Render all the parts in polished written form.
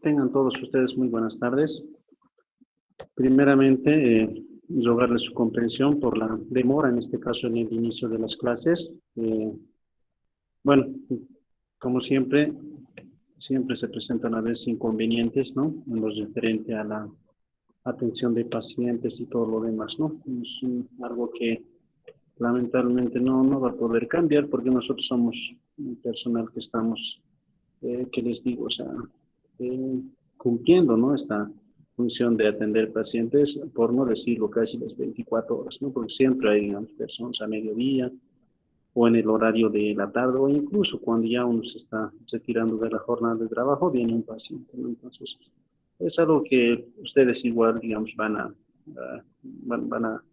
Tengan todos ustedes muy buenas tardes. Primeramente, rogarles su comprensión por la demora, en este caso en el inicio de las clases. Bueno, como siempre se presentan a veces inconvenientes, ¿no? En lo referente a la atención de pacientes y todo lo demás, ¿no? Es algo que lamentablemente no va a poder cambiar porque nosotros somos un personal que estamos, ¿qué les digo? O sea, eh, cumpliendo, ¿no? Esta función de atender pacientes, por no decirlo casi las 24 horas, ¿no? Porque siempre hay, digamos, personas a mediodía o en el horario de la tarde o incluso cuando ya uno se está retirando de la jornada de trabajo, viene un paciente, ¿no? Entonces, es algo que ustedes igual, digamos, van a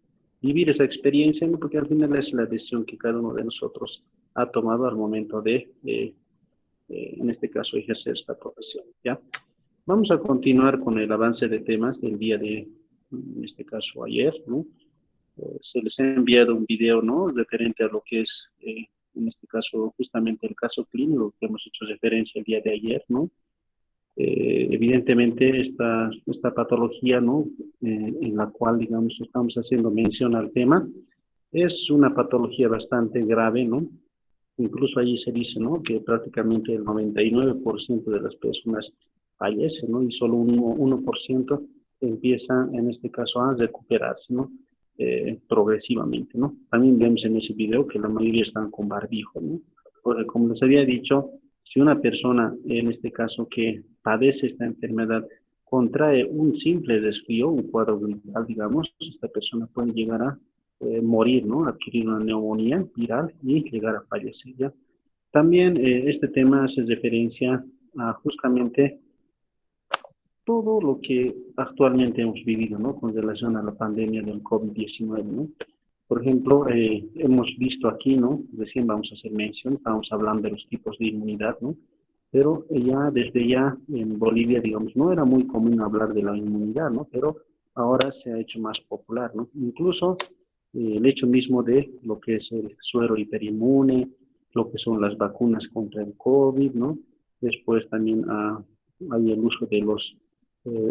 vivir esa experiencia, ¿no? Porque al final es la decisión que cada uno de nosotros ha tomado al momento en este caso, ejercer esta profesión, ¿ya? Vamos a continuar con el avance de temas del día en este caso, ayer, ¿no? Se les ha enviado un video, ¿no? Referente a lo que es, en este caso, justamente el caso clínico que hemos hecho referencia el día de ayer, ¿no? Evidentemente, esta patología, ¿no? En la cual, digamos, estamos haciendo mención al tema, es una patología bastante grave, ¿no? Incluso allí se dice, ¿no? Que prácticamente el 99% de las personas fallecen, ¿no? Y solo un 1% empieza, en este caso, a recuperarse, ¿no? Progresivamente, ¿no? También vemos en ese video que la mayoría están con barbijo, ¿no? Porque como les había dicho, si una persona, en este caso, que padece esta enfermedad, contrae un simple resfrío, un cuadro gripal, digamos, esta persona puede llegar a morir, ¿no? Adquirir una neumonía viral y llegar a fallecer, ¿ya? También este tema hace referencia a justamente todo lo que actualmente hemos vivido, ¿no? Con relación a la pandemia del COVID-19, ¿no? Por ejemplo, hemos visto aquí, ¿no? Recién vamos a hacer mención, estamos hablando de los tipos de inmunidad, ¿no? Pero desde ya en Bolivia, digamos, no era muy común hablar de la inmunidad, ¿no? Pero ahora se ha hecho más popular, ¿no? Incluso el hecho mismo de lo que es el suero hiperinmune, lo que son las vacunas contra el COVID, ¿no? Después también hay el uso de los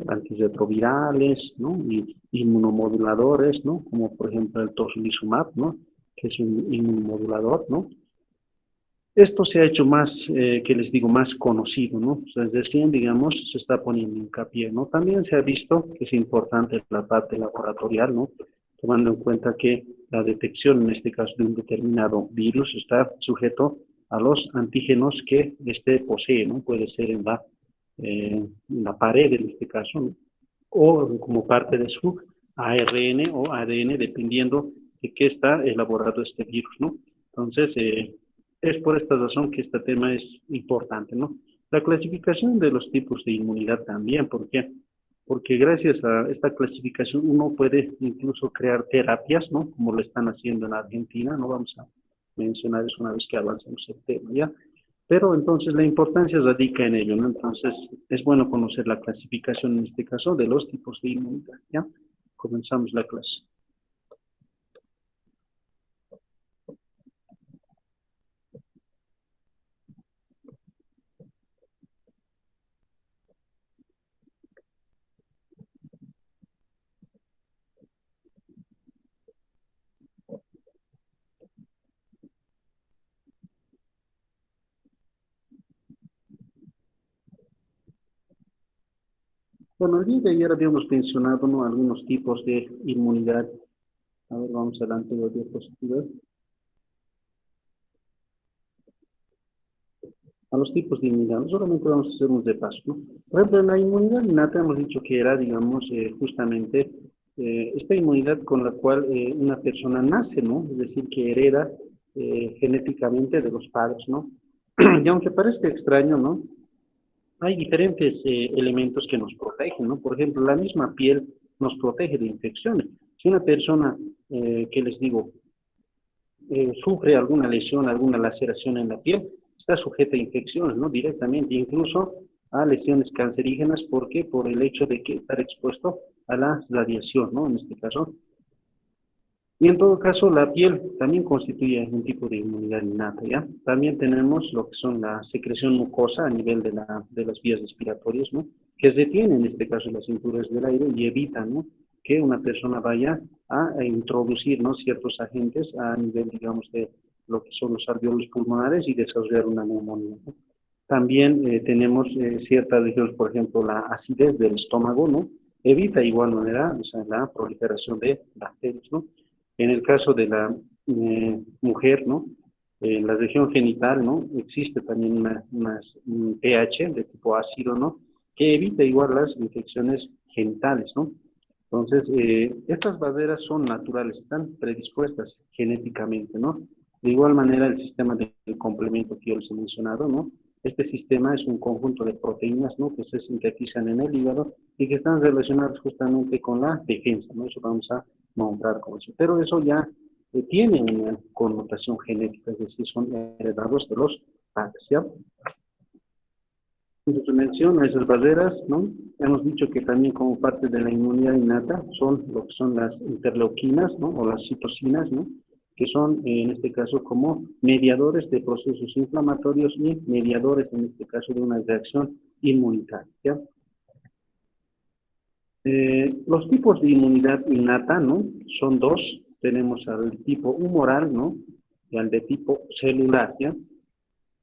antirretrovirales, ¿no? Y inmunomoduladores, ¿no? Como por ejemplo el tocilizumab, ¿no? Que es un inmunomodulador, ¿no? Esto se ha hecho más, que les digo, más conocido, ¿no? O sea, desde recién, digamos, se está poniendo hincapié, ¿no? También se ha visto que es importante la parte laboratorial, ¿no? Tomando en cuenta que la detección, en este caso, de un determinado virus está sujeto a los antígenos que este posee, ¿no? Puede ser en la pared, en este caso, ¿no? O como parte de su ARN o ADN, dependiendo de qué está elaborado este virus, ¿no? Entonces, es por esta razón que este tema es importante, ¿no? La clasificación de los tipos de inmunidad también, ¿por qué? Porque gracias a esta clasificación uno puede incluso crear terapias, ¿no? Como lo están haciendo en Argentina, no vamos a mencionar eso una vez que avancemos el tema, ¿ya? Pero entonces la importancia radica en ello, ¿no? Entonces es bueno conocer la clasificación en este caso de los tipos de inmunidad, ¿ya? Comenzamos la clase. Bueno, el día de ayer habíamos mencionado, ¿no? Algunos tipos de inmunidad. A ver, vamos adelante de diapositivas. A los tipos de inmunidad. No solamente vamos a hacer un repaso, ¿no? Por ejemplo, la inmunidad innata hemos dicho que era, digamos, justamente esta inmunidad con la cual una persona nace, ¿no? Es decir, que hereda genéticamente de los padres, ¿no? Y aunque parezca extraño, ¿no? Hay diferentes elementos que nos protegen, ¿no? Por ejemplo, la misma piel nos protege de infecciones. Si una persona, que les digo, sufre alguna lesión, alguna laceración en la piel, está sujeta a infecciones, ¿no? Directamente, incluso a lesiones cancerígenas, ¿por qué? Por el hecho de que estar expuesto a la radiación, ¿no? En este caso, Y en todo caso, la piel también constituye un tipo de inmunidad innata, ¿ya? También tenemos lo que son la secreción mucosa a nivel de las vías respiratorias, ¿no? Que retiene en este caso las impurezas del aire y evita, ¿no? Que una persona vaya a introducir, ¿no? Ciertos agentes a nivel, digamos, de lo que son los alveolos pulmonares y desarrollar una neumonía, ¿no? También tenemos ciertas regiones, por ejemplo, la acidez del estómago, ¿no? Evita de igual manera, o sea, la proliferación de bacterias, ¿no? En el caso de la mujer, ¿no? En la región genital, ¿no? Existe también un pH de tipo ácido, ¿no? Que evita igual las infecciones genitales, ¿no? Entonces, estas barreras son naturales, están predispuestas genéticamente, ¿no? De igual manera, el sistema de complemento que yo les he mencionado, ¿no? Este sistema es un conjunto de proteínas, ¿no? Que se sintetizan en el hígado y que están relacionadas justamente con la defensa, ¿no? Eso vamos a nombrar como eso. Pero eso ya tiene una connotación genética, es decir, son heredados de los padres, ¿ya? En su mención a esas barreras, ¿no? Hemos dicho que también como parte de la inmunidad innata son lo que son las interleuquinas, ¿no? O las citocinas, ¿no? Que son, en este caso, como mediadores de procesos inflamatorios y mediadores, en este caso, de una reacción inmunitaria, ¿ya? Los tipos de inmunidad innata, ¿no? Son dos. Tenemos al tipo humoral, ¿no? Y al de tipo celular, ¿ya?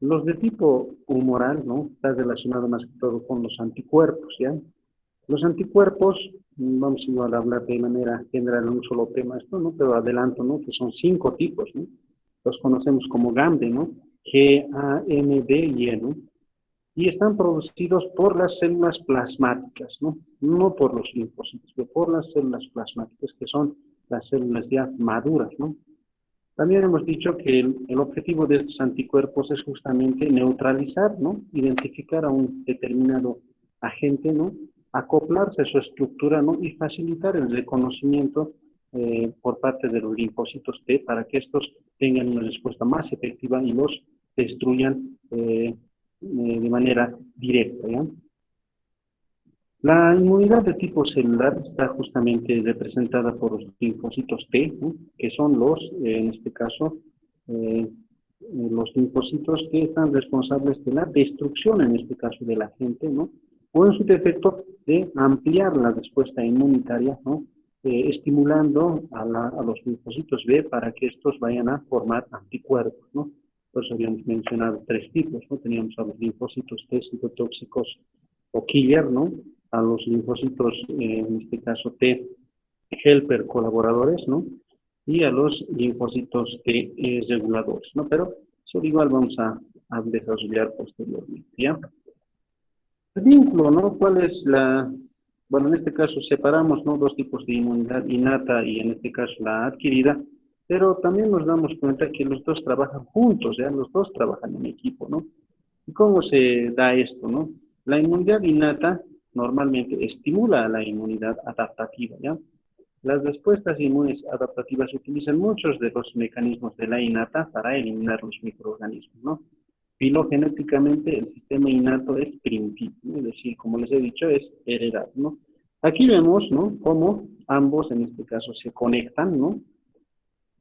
Los de tipo humoral, ¿no? Está relacionado más que todo con los anticuerpos, ¿ya? Los anticuerpos, vamos igual a hablar de manera general en un solo tema esto, ¿no? Pero adelanto, ¿no? Que son 5 tipos, ¿no? Los conocemos como GAMDE, ¿no? G-A-M-D-E, ¿no? Y están producidos por las células plasmáticas, ¿no? No por los linfocitos, pero por las células plasmáticas, que son las células ya maduras, ¿no? También hemos dicho que el objetivo de estos anticuerpos es justamente neutralizar, ¿no? Identificar a un determinado agente, ¿no? Acoplarse a su estructura, ¿no? Y facilitar el reconocimiento por parte de los linfocitos T para que estos tengan una respuesta más efectiva y los destruyan de manera directa, ¿ya? La inmunidad de tipo celular está justamente representada por los linfocitos T, ¿no? Que son en este caso, los linfocitos que están responsables de la destrucción, en este caso, del agente, ¿no? O en su defecto, de ampliar la respuesta inmunitaria, ¿no? Estimulando a los linfocitos B para que estos vayan a formar anticuerpos, ¿no? Por eso habíamos mencionado 3 tipos, ¿no? Teníamos a los linfocitos T citotóxicos o killer, ¿no? A los linfocitos, en este caso T helper colaboradores, ¿no? Y a los linfocitos T reguladores, ¿no? Pero eso igual vamos a desarrollar posteriormente, ¿ya? El vínculo, ¿no? ¿Cuál es bueno, en este caso separamos, ¿no? 2 tipos de inmunidad innata y en este caso la adquirida, pero también nos damos cuenta que los dos trabajan juntos, ¿ya? Los dos trabajan en equipo, ¿no? ¿Y cómo se da esto, no? La inmunidad innata normalmente estimula a la inmunidad adaptativa, ¿ya? Las respuestas inmunes adaptativas utilizan muchos de los mecanismos de la innata para eliminar los microorganismos, ¿no? Filogenéticamente el sistema innato es primitivo, ¿no? Es decir, como les he dicho, es heredado, ¿no? Aquí vemos, ¿no? Cómo ambos, en este caso, se conectan, ¿no?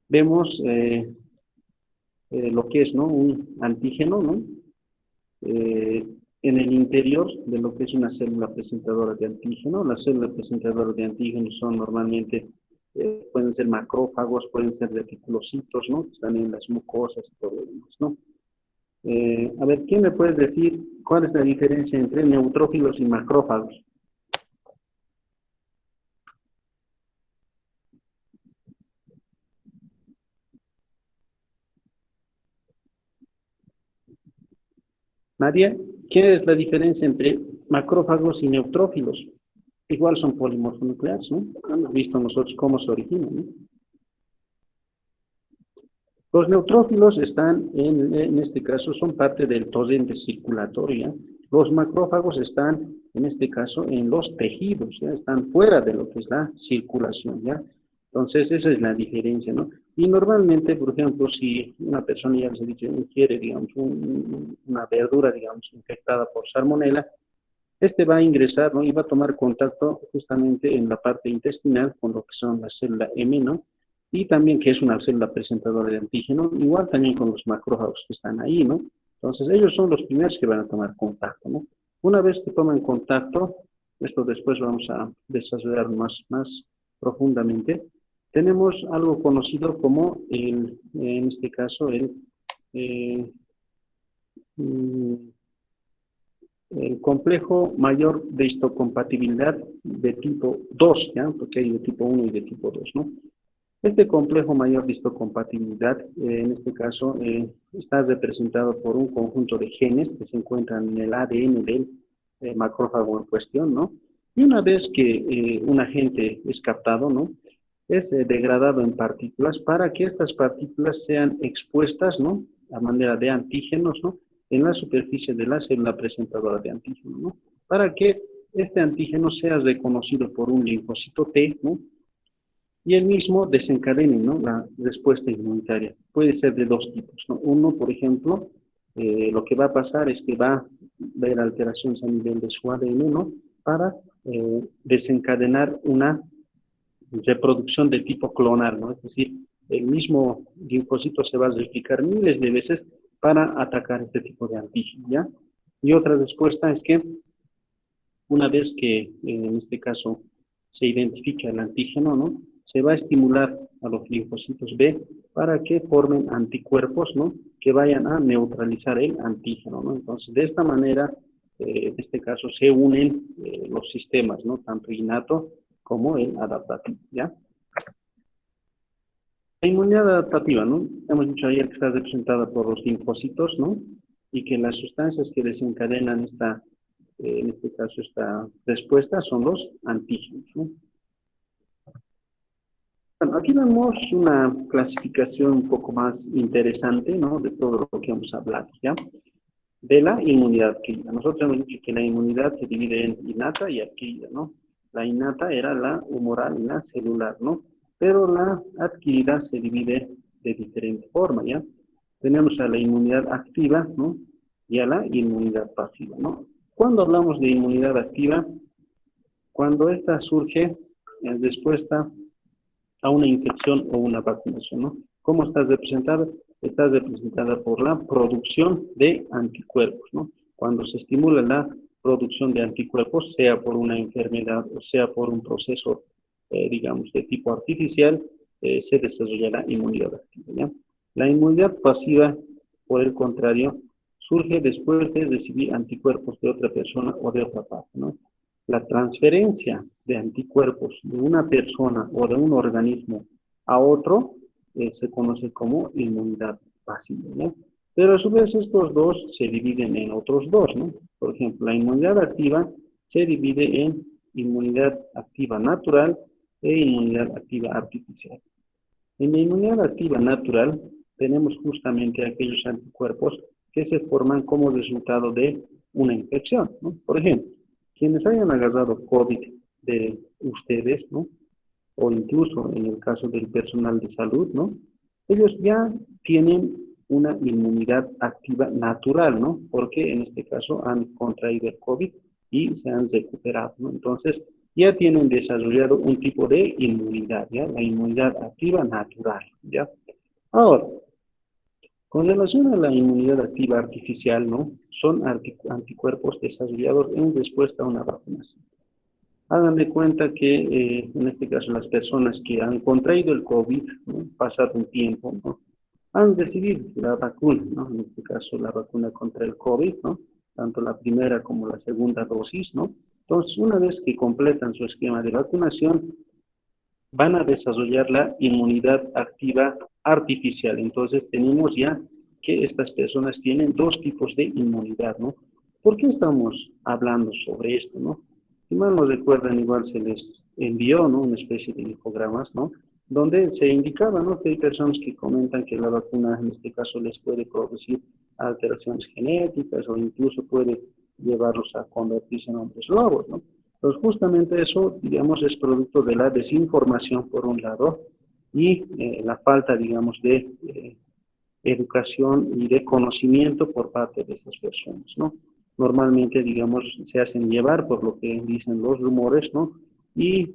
Vemos lo que es, ¿no? Un antígeno, ¿no? eh, en el interior de lo que es una célula presentadora de antígeno. Las células presentadoras de antígeno son normalmente, pueden ser macrófagos, pueden ser reticulocitos, ¿no? Están en las mucosas y todo lo demás, ¿no? A ver, ¿quién me puede decir cuál es la diferencia entre neutrófilos y macrófagos? ¿Nadie? ¿Qué es la diferencia entre macrófagos y neutrófilos? Igual son polimorfonucleares, ¿no? Hemos visto nosotros cómo se originan, ¿no? Los neutrófilos están, en este caso, son parte del torrente circulatorio, ¿ya? Los macrófagos están, en este caso, en los tejidos, ¿ya? Están fuera de lo que es la circulación, ¿ya? Entonces, esa es la diferencia, ¿no? Y normalmente, por ejemplo, si una persona, ya les he dicho, ingiere, digamos, una verdura, digamos, infectada por salmonela, este va a ingresar, ¿no? Y va a tomar contacto justamente en la parte intestinal con lo que son las células M, ¿no? y también que es una célula presentadora de antígeno, igual también con los macrófagos que están ahí, ¿no? Entonces, ellos son los primeros que van a tomar contacto, ¿no? Una vez que toman contacto, esto después vamos a desarrollar más profundamente, tenemos algo conocido como en este caso, eh, mm, el complejo mayor de histocompatibilidad de tipo 2, ¿ya? Porque hay de tipo 1 y de tipo 2, ¿no? Este complejo mayor de histocompatibilidad, en este caso, está representado por un conjunto de genes que se encuentran en el ADN del macrófago en cuestión, ¿no? Y una vez que un agente es captado, ¿no? Es degradado en partículas para que estas partículas sean expuestas, ¿no? A manera de antígenos, ¿no? En la superficie de la célula presentadora de antígeno, ¿no? Para que este antígeno sea reconocido por un linfocito T, ¿no? Y el mismo desencadene, ¿no? La respuesta inmunitaria. Puede ser de dos tipos, ¿no? Uno, por ejemplo, lo que va a pasar es que va a haber alteraciones a nivel de su ADN, ¿no? Para desencadenar una reproducción de tipo clonal, ¿no? Es decir, el mismo linfocito se va a replicar miles de veces para atacar este tipo de antígeno, ¿ya? Y otra respuesta es que una vez que en este caso se identifica el antígeno, ¿no? Se va a estimular a los linfocitos B para que formen anticuerpos, ¿no? Que vayan a neutralizar el antígeno, ¿no? Entonces, de esta manera, en este caso, se unen los sistemas, ¿no? Tanto innato como el adaptativo, ¿ya? La inmunidad adaptativa, ¿no? Hemos dicho ayer que está representada por los linfocitos, ¿no? Y que las sustancias que desencadenan en este caso, esta respuesta son los antígenos, ¿no? Bueno, aquí vemos una clasificación un poco más interesante, ¿no? De todo lo que hemos hablado, ¿ya? De la inmunidad adquirida. Nosotros hemos dicho que la inmunidad se divide en innata y adquirida, ¿no? La innata era la humoral y la celular, ¿no? Pero la adquirida se divide de diferente forma, ¿ya? Tenemos a la inmunidad activa, ¿no? Y a la inmunidad pasiva, ¿no? Cuando hablamos de inmunidad activa, cuando esta surge en respuesta a una infección o una vacunación, ¿no? ¿Cómo está representada? Está representada por la producción de anticuerpos, ¿no? Cuando se estimula la producción de anticuerpos, sea por una enfermedad o sea por un proceso, digamos, de tipo artificial, se desarrolla la inmunidad activa, ¿ya? La inmunidad pasiva, por el contrario, surge después de recibir anticuerpos de otra persona o de otra parte, ¿no? La transferencia de anticuerpos de una persona o de un organismo a otro se conoce como inmunidad pasiva, ¿no? Pero a su vez estos dos se dividen en otros dos, ¿no? Por ejemplo, la inmunidad activa se divide en inmunidad activa natural e inmunidad activa artificial. En la inmunidad activa natural tenemos justamente aquellos anticuerpos que se forman como resultado de una infección, ¿no? Por ejemplo, quienes hayan agarrado COVID de ustedes, ¿no? O incluso en el caso del personal de salud, ¿no? Ellos ya tienen una inmunidad activa natural, ¿no? Porque en este caso han contraído el COVID y se han recuperado, ¿no? Entonces, ya tienen desarrollado un tipo de inmunidad, ¿ya? La inmunidad activa natural, ¿ya? Ahora, con relación a la inmunidad activa artificial, ¿no? Son anticuerpos desarrollados en respuesta a una vacunación. Hagan de cuenta que, en este caso, las personas que han contraído el COVID, ¿no? Pasado un tiempo, ¿no? Han recibido la vacuna, ¿no? En este caso, la vacuna contra el COVID, ¿no? Tanto la primera como la segunda dosis, ¿no? Entonces, una vez que completan su esquema de vacunación, van a desarrollar la inmunidad activa artificial. Entonces, tenemos ya que estas personas tienen dos tipos de inmunidad, ¿no? ¿Por qué estamos hablando sobre esto, no? Si mal no recuerdan, igual se les envió, ¿no? Una especie de infogramas, ¿no? Donde se indicaba, ¿no? Que hay personas que comentan que la vacuna, en este caso, les puede producir alteraciones genéticas o incluso puede llevarlos a convertirse en hombres lobos, ¿no? Entonces, justamente eso, digamos, es producto de la desinformación, por un lado, y la falta, digamos, de educación y de conocimiento por parte de esas personas, ¿no? Normalmente, digamos, se hacen llevar por lo que dicen los rumores, ¿no? Y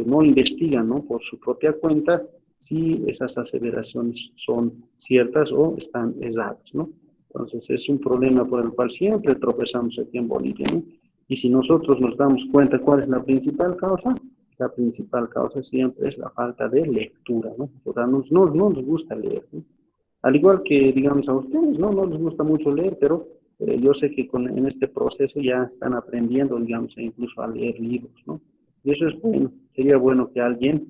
no investigan, ¿no? Por su propia cuenta si esas aseveraciones son ciertas o están erradas, ¿no? Entonces, es un problema por el cual siempre tropezamos aquí en Bolivia, ¿no? Y si nosotros nos damos cuenta cuál es la principal causa siempre es la falta de lectura, ¿no? O sea, no nos gusta leer, ¿no? Al igual que, digamos, a ustedes, ¿no? No les gusta mucho leer, pero yo sé que en este proceso ya están aprendiendo, digamos, incluso a leer libros, ¿no? Y eso es bueno. Sería bueno que alguien,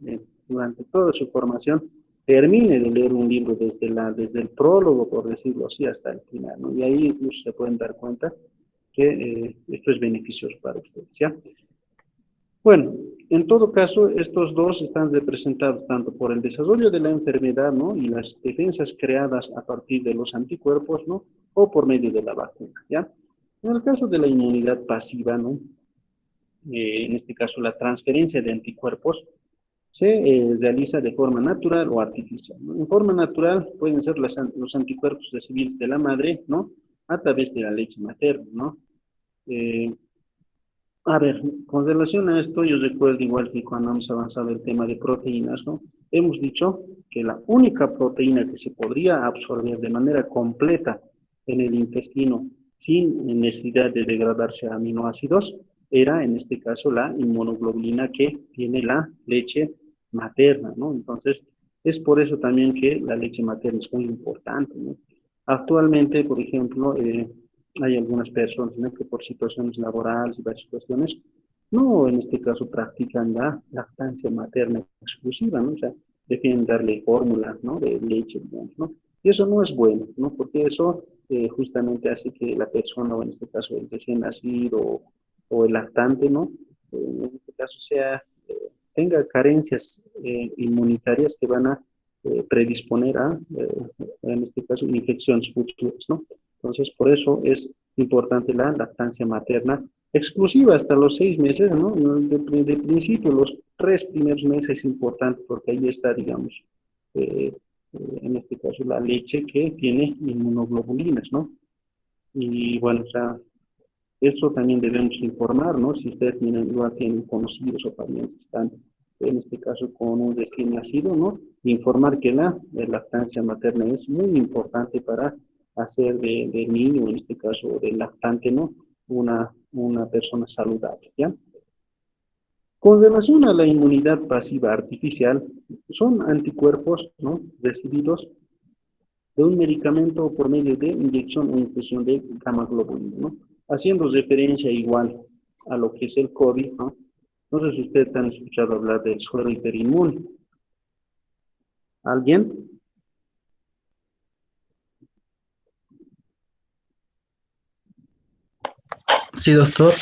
durante toda su formación, termine de leer un libro desde el prólogo, por decirlo así, hasta el final, ¿no? Y ahí incluso se pueden dar cuenta que esto es beneficioso para ustedes, ¿ya? Bueno, en todo caso, estos dos están representados tanto por el desarrollo de la enfermedad, ¿no? Y las defensas creadas a partir de los anticuerpos, ¿no? O por medio de la vacuna, ¿ya? En el caso de la inmunidad pasiva, ¿no? En este caso, la transferencia de anticuerpos se realiza de forma natural o artificial, ¿no? En forma natural pueden ser los anticuerpos recibidos de la madre, ¿no? A través de la leche materna, ¿no? Eh, A ver, con relación a esto, yo recuerdo igual que cuando hemos avanzado el tema de proteínas, ¿no? Hemos dicho que la única proteína que se podría absorber de manera completa en el intestino sin necesidad de degradarse a aminoácidos era, en este caso, la inmunoglobulina que tiene la leche materna, ¿no? Entonces, es por eso también que la leche materna es muy importante, ¿no? Actualmente, por ejemplo, hay algunas personas, ¿no?, que por situaciones laborales y varias cuestiones, no en este caso practican la lactancia materna exclusiva, ¿no? O sea, prefieren darle fórmula, ¿no?, de leche, digamos, ¿no? Y eso no es bueno, ¿no? Porque eso justamente hace que la persona, o en este caso el recién nacido o el lactante, ¿no? En este caso tenga carencias inmunitarias que van a predisponer a, en este caso, infecciones futuras, ¿no? Entonces, por eso es importante la lactancia materna exclusiva hasta los 6 meses, ¿no? De principio, los 3 primeros meses es importante porque ahí está, digamos, en este caso, la leche que tiene inmunoglobulinas, ¿no? Y bueno, o sea, eso también debemos informar, ¿no? Si ustedes tienen conocidos o parientes que están, en este caso, con un recién nacido, ¿no? Informar que la lactancia materna es muy importante para hacer del niño, en este caso del lactante, ¿no? Una persona saludable, ¿ya? Con relación a la inmunidad pasiva artificial, son anticuerpos, ¿no?, recibidos de un medicamento por medio de inyección o infusión de gamma globulina, ¿no? Haciendo referencia igual a lo que es el COVID, ¿no? No sé si ustedes han escuchado hablar del suero hiperinmune. ¿Alguien? Sí, doctor.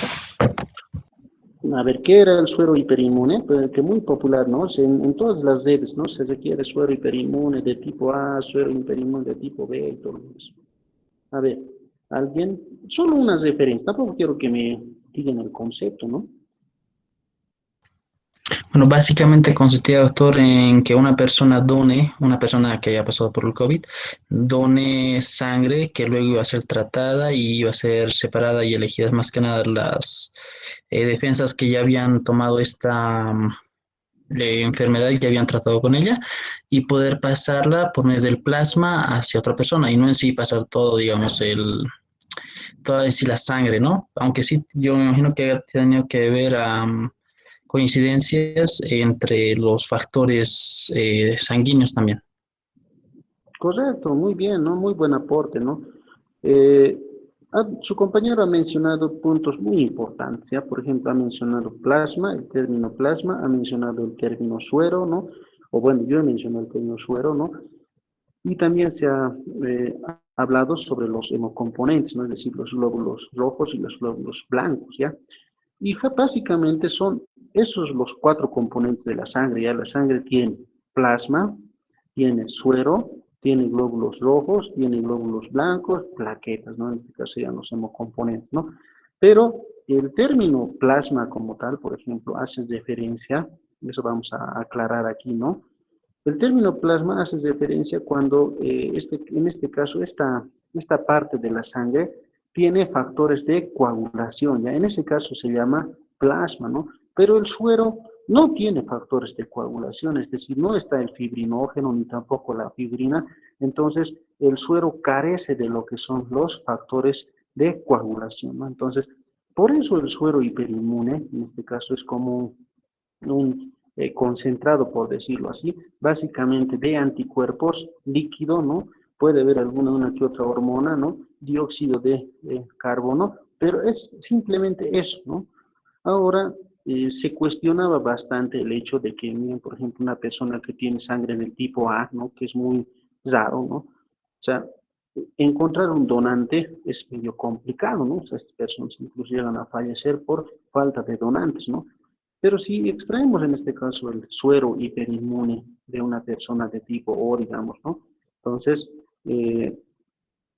A ver, ¿qué era el suero hiperinmune? Pues, que muy popular, ¿no? En todas las redes, ¿no? Se requiere suero hiperinmune de tipo A, suero hiperinmune de tipo B y todo eso. A ver, ¿alguien? Solo una referencia, tampoco quiero que me digan el concepto, ¿no? Bueno, básicamente consistía, doctor, en que una persona que haya pasado por el COVID, done sangre que luego iba a ser tratada y iba a ser separada y elegidas más que nada las defensas que ya habían tomado esta enfermedad y que habían tratado con ella y poder pasarla por medio del plasma hacia otra persona y no en sí pasar todo, digamos, toda en sí la sangre, ¿no? Aunque sí, yo me imagino que ha tenido que ver coincidencias entre los factores sanguíneos también. Correcto, muy bien, ¿no? Muy buen aporte, ¿no? Eh, Su compañero ha mencionado puntos muy importantes, ¿ya? Por ejemplo, ha mencionado plasma, el término plasma, ha mencionado el término suero, ¿no? O bueno, yo he mencionado el término suero, ¿no? Y también se ha hablado sobre los hemocomponentes, ¿no? Es decir, los glóbulos rojos y los glóbulos blancos, ¿ya? Y básicamente son esos los cuatro componentes de la sangre, ¿ya? La sangre tiene plasma, tiene suero, tiene glóbulos rojos, tiene glóbulos blancos, plaquetas, ¿no? En este caso serían los hemocomponentes, ¿no? Pero el término plasma como tal, por ejemplo, hace referencia, eso vamos a aclarar aquí, ¿no? El término plasma hace referencia cuando, en este caso, esta parte de la sangre tiene factores de coagulación, ¿ya? En ese caso se llama plasma, ¿no? Pero el suero no tiene factores de coagulación, es decir, no está el fibrinógeno ni tampoco la fibrina, entonces el suero carece de lo que son los factores de coagulación, ¿no? Entonces, por eso el suero hiperinmune, en este caso es como un concentrado, por decirlo así, básicamente de anticuerpos líquido, ¿no? Puede haber alguna una que otra hormona, ¿no? Dióxido de carbono, pero es simplemente eso, ¿no? Ahora, se cuestionaba bastante el hecho de que, miren, por ejemplo, una persona que tiene sangre del tipo A, ¿no? Que es muy raro, ¿no? O sea, encontrar un donante es medio complicado, ¿no? O sea, estas personas incluso llegan a fallecer por falta de donantes, ¿no? Pero si extraemos en este caso el suero hiperinmune de una persona de tipo O, digamos, ¿no? Entonces, eh,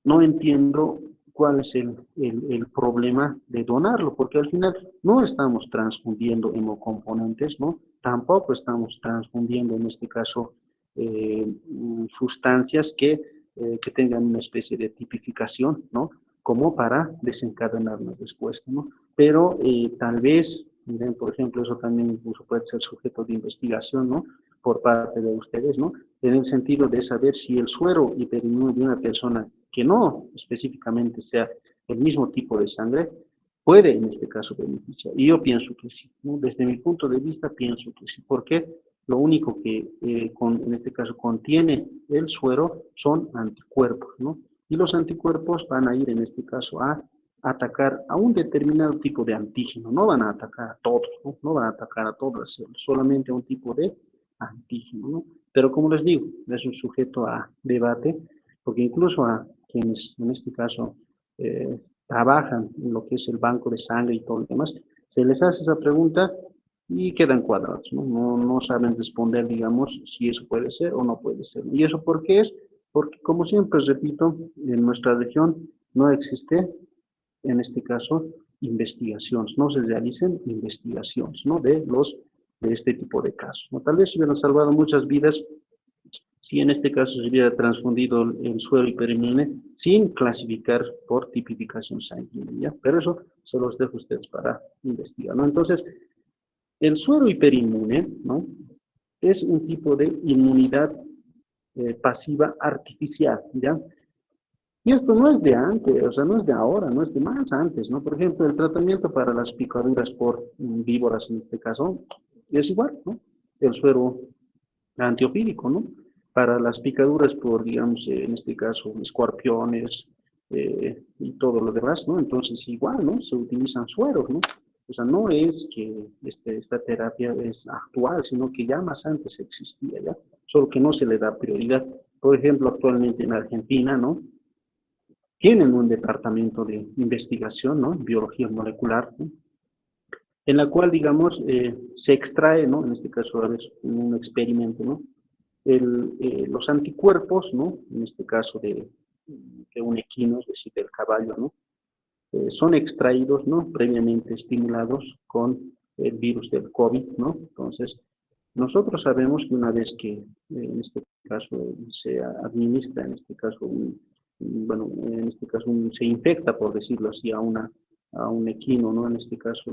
no entiendo cuál es el problema de donarlo, porque al final no estamos transfundiendo hemocomponentes, ¿no? Tampoco estamos transfundiendo, en este caso, sustancias que tengan una especie de tipificación, ¿no? Como para desencadenar una respuesta, ¿no? Pero tal vez, miren, por ejemplo, eso también incluso puede ser sujeto de investigación, ¿no? Por parte de ustedes, ¿no? En el sentido de saber si el suero hiperinmune de una persona que no específicamente sea el mismo tipo de sangre, puede en este caso beneficiar. Y yo pienso que sí, ¿no? Desde mi punto de vista pienso que sí, porque lo único que en este caso contiene el suero son anticuerpos, ¿no? Y los anticuerpos van a ir en este caso a atacar a un determinado tipo de antígeno, no van a atacar a todos, ¿no? No van a atacar a todas las células, solamente a un tipo de antígeno, ¿no? Pero como les digo, es un sujeto a debate, porque incluso a quienes en este caso trabajan en lo que es el banco de sangre y todo lo demás, se les hace esa pregunta y quedan cuadrados, ¿no? No saben responder, digamos, si eso puede ser o no puede ser. ¿Y eso por qué es? Porque, como siempre repito, en nuestra región no existe, en este caso, investigaciones, no se realicen investigaciones, ¿no? De este tipo de casos, ¿no? Tal vez se hubieran salvado muchas vidas si en este caso se hubiera transfundido el suero hiperinmune sin clasificar por tipificación sanguínea, ¿ya? Pero eso se los dejo a ustedes para investigar, ¿no? Entonces, el suero hiperinmune, ¿no? Es un tipo de inmunidad pasiva artificial, ¿ya? Y esto no es de antes, o sea, no es de ahora, no es de más antes, ¿no? Por ejemplo, el tratamiento para las picaduras por víboras, en este caso, es igual, ¿no? El suero antiofídico, ¿no? Para las picaduras por, digamos, en este caso, escorpiones y todo lo demás, ¿no? Entonces, igual, ¿no? Se utilizan sueros, ¿no? O sea, no es que esta terapia es actual, sino que ya más antes existía, ¿ya? Solo que no se le da prioridad. Por ejemplo, actualmente en Argentina, ¿no? Tienen un departamento de investigación, ¿no? Biología molecular, ¿no? En la cual, digamos, se extrae, ¿no? En este caso, a ver, un experimento, ¿no? Los anticuerpos, ¿no? En este caso de un equino, es decir, del caballo, ¿no? Son extraídos, ¿no? Previamente estimulados con el virus del COVID, ¿no? Entonces, nosotros sabemos que una vez que, en este caso, se administra, en este caso, bueno, en este caso se infecta, por decirlo así, a un equino, ¿no? En este caso,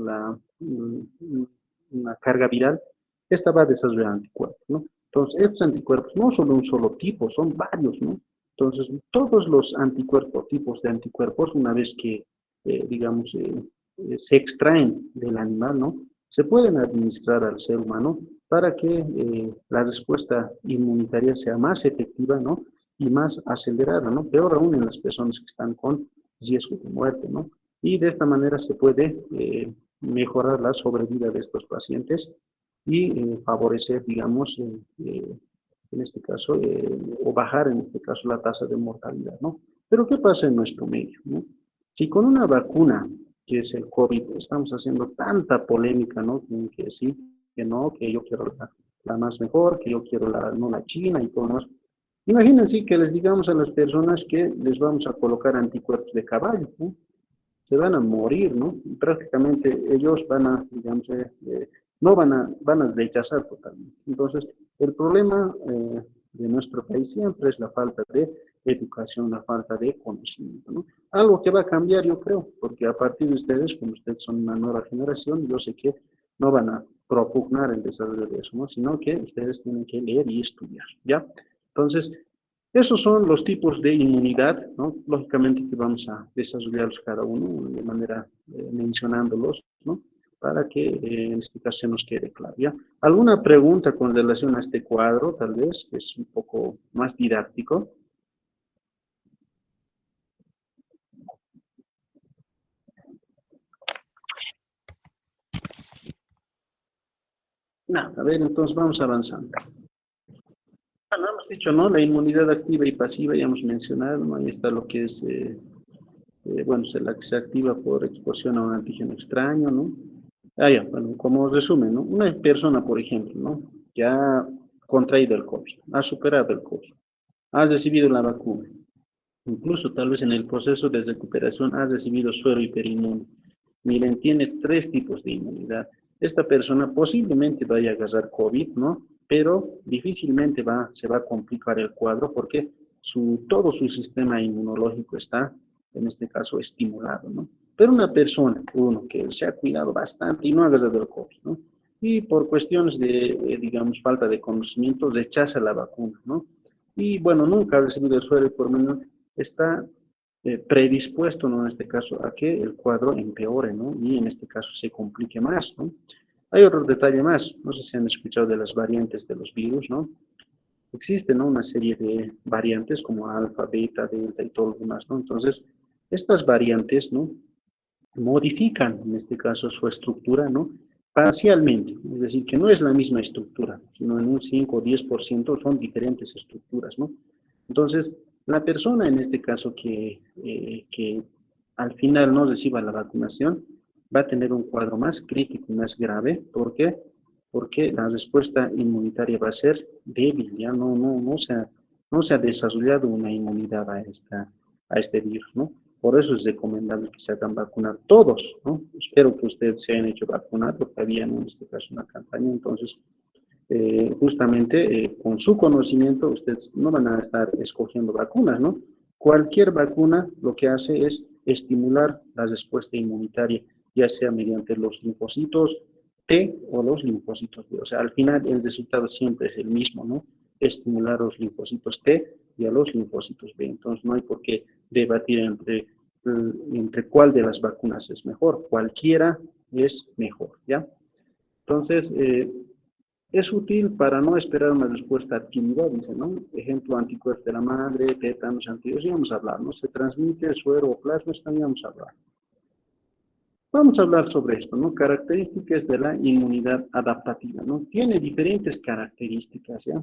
una carga viral, esta va a desarrollar anticuerpos, ¿no? Entonces, estos anticuerpos no son de un solo tipo, son varios, ¿no? Entonces, todos los anticuerpos, tipos de anticuerpos, una vez que, digamos, se extraen del animal, ¿no? Se pueden administrar al ser humano para que la respuesta inmunitaria sea más efectiva, ¿no? Y más acelerada, ¿no? Peor aún en las personas que están con riesgo de muerte, ¿no? Y de esta manera se puede mejorar la sobrevida de estos pacientes y favorecer, digamos, en este caso, o bajar en este caso la tasa de mortalidad, ¿no? Pero ¿qué pasa en nuestro medio, ¿no? Si con una vacuna, que es el COVID, estamos haciendo tanta polémica, ¿no? Que sí, que no, que yo quiero la más mejor, que yo quiero no la china y todo lo demás. Imagínense que les digamos a las personas que les vamos a colocar anticuerpos de caballo, ¿no? Se van a morir, ¿no? Prácticamente ellos van a, digamos, no van a rechazar totalmente. Entonces, el problema de nuestro país siempre es la falta de educación, la falta de conocimiento, ¿no? Algo que va a cambiar, yo creo, porque a partir de ustedes, como ustedes son una nueva generación, yo sé que no van a propugnar el desarrollo de eso, ¿no? Sino que ustedes tienen que leer y estudiar, ¿ya? Entonces, esos son los tipos de inmunidad, ¿no? Lógicamente que vamos a desarrollarlos cada uno de manera mencionándolos, ¿no? Para que en este caso se nos quede claro, ¿ya? ¿Alguna pregunta con relación a este cuadro, tal vez, que es un poco más didáctico? No, a ver, entonces vamos avanzando. Bueno, hemos dicho, ¿no? La inmunidad activa y pasiva, ya hemos mencionado, ¿no? Ahí está lo que es, bueno, la que se activa por exposición a un antígeno extraño, ¿no? Ah, ya, bueno, como resumen, ¿no? Una persona, por ejemplo, ¿no? Que ha contraído el COVID, ha superado el COVID, ha recibido la vacuna, incluso tal vez en el proceso de recuperación ha recibido suero hiperinmune. Miren, tiene tres tipos de inmunidad. Esta persona posiblemente vaya a agarrar COVID, ¿no? Pero difícilmente se va a complicar el cuadro porque todo su sistema inmunológico está, en este caso, estimulado, ¿no? Pero una persona, uno que se ha cuidado bastante y no ha agarrado el COVID, ¿no? Y por cuestiones de, digamos, falta de conocimiento, rechaza la vacuna, ¿no? Y bueno, nunca ha recibido el suero y por menos está predispuesto, ¿no? En este caso, a que el cuadro empeore, ¿no? Y en este caso se complique más, ¿no? Hay otro detalle más, no sé si han escuchado de las variantes de los virus, ¿no? Existen, ¿no? Una serie de variantes como alfa, beta, delta y todo lo demás, ¿no? Entonces, estas variantes, ¿no? Modifican, en este caso, su estructura, ¿no? Parcialmente, es decir, que no es la misma estructura, sino en un 5 o 10% son diferentes estructuras, ¿no? Entonces, la persona en este caso que al final no reciba la vacunación va a tener un cuadro más crítico y más grave. ¿Por qué? Porque la respuesta inmunitaria va a ser débil, ya no se ha desarrollado una inmunidad a este virus, ¿no? Por eso es recomendable que se hagan vacunar todos, ¿no? Espero que ustedes se hayan hecho vacunar, porque había en este caso una campaña, entonces justamente con su conocimiento ustedes no van a estar escogiendo vacunas, ¿no? Cualquier vacuna lo que hace es estimular la respuesta inmunitaria, ya sea mediante los linfocitos T o los linfocitos B. O sea, al final el resultado siempre es el mismo, ¿no? Estimular los linfocitos T y a los linfocitos B. Entonces no hay por qué debatir entre cuál de las vacunas es mejor. Cualquiera es mejor, ¿ya? Entonces, es útil para no esperar una respuesta adquirida, dice, ¿no? Ejemplo, anticuerpos de la madre, tétanos, antivirus, y vamos a hablar, ¿no? Se transmite suero o plasma, también vamos a hablar. Vamos a hablar sobre esto, ¿no? Características de la inmunidad adaptativa, ¿no? Tiene diferentes características, ¿ya?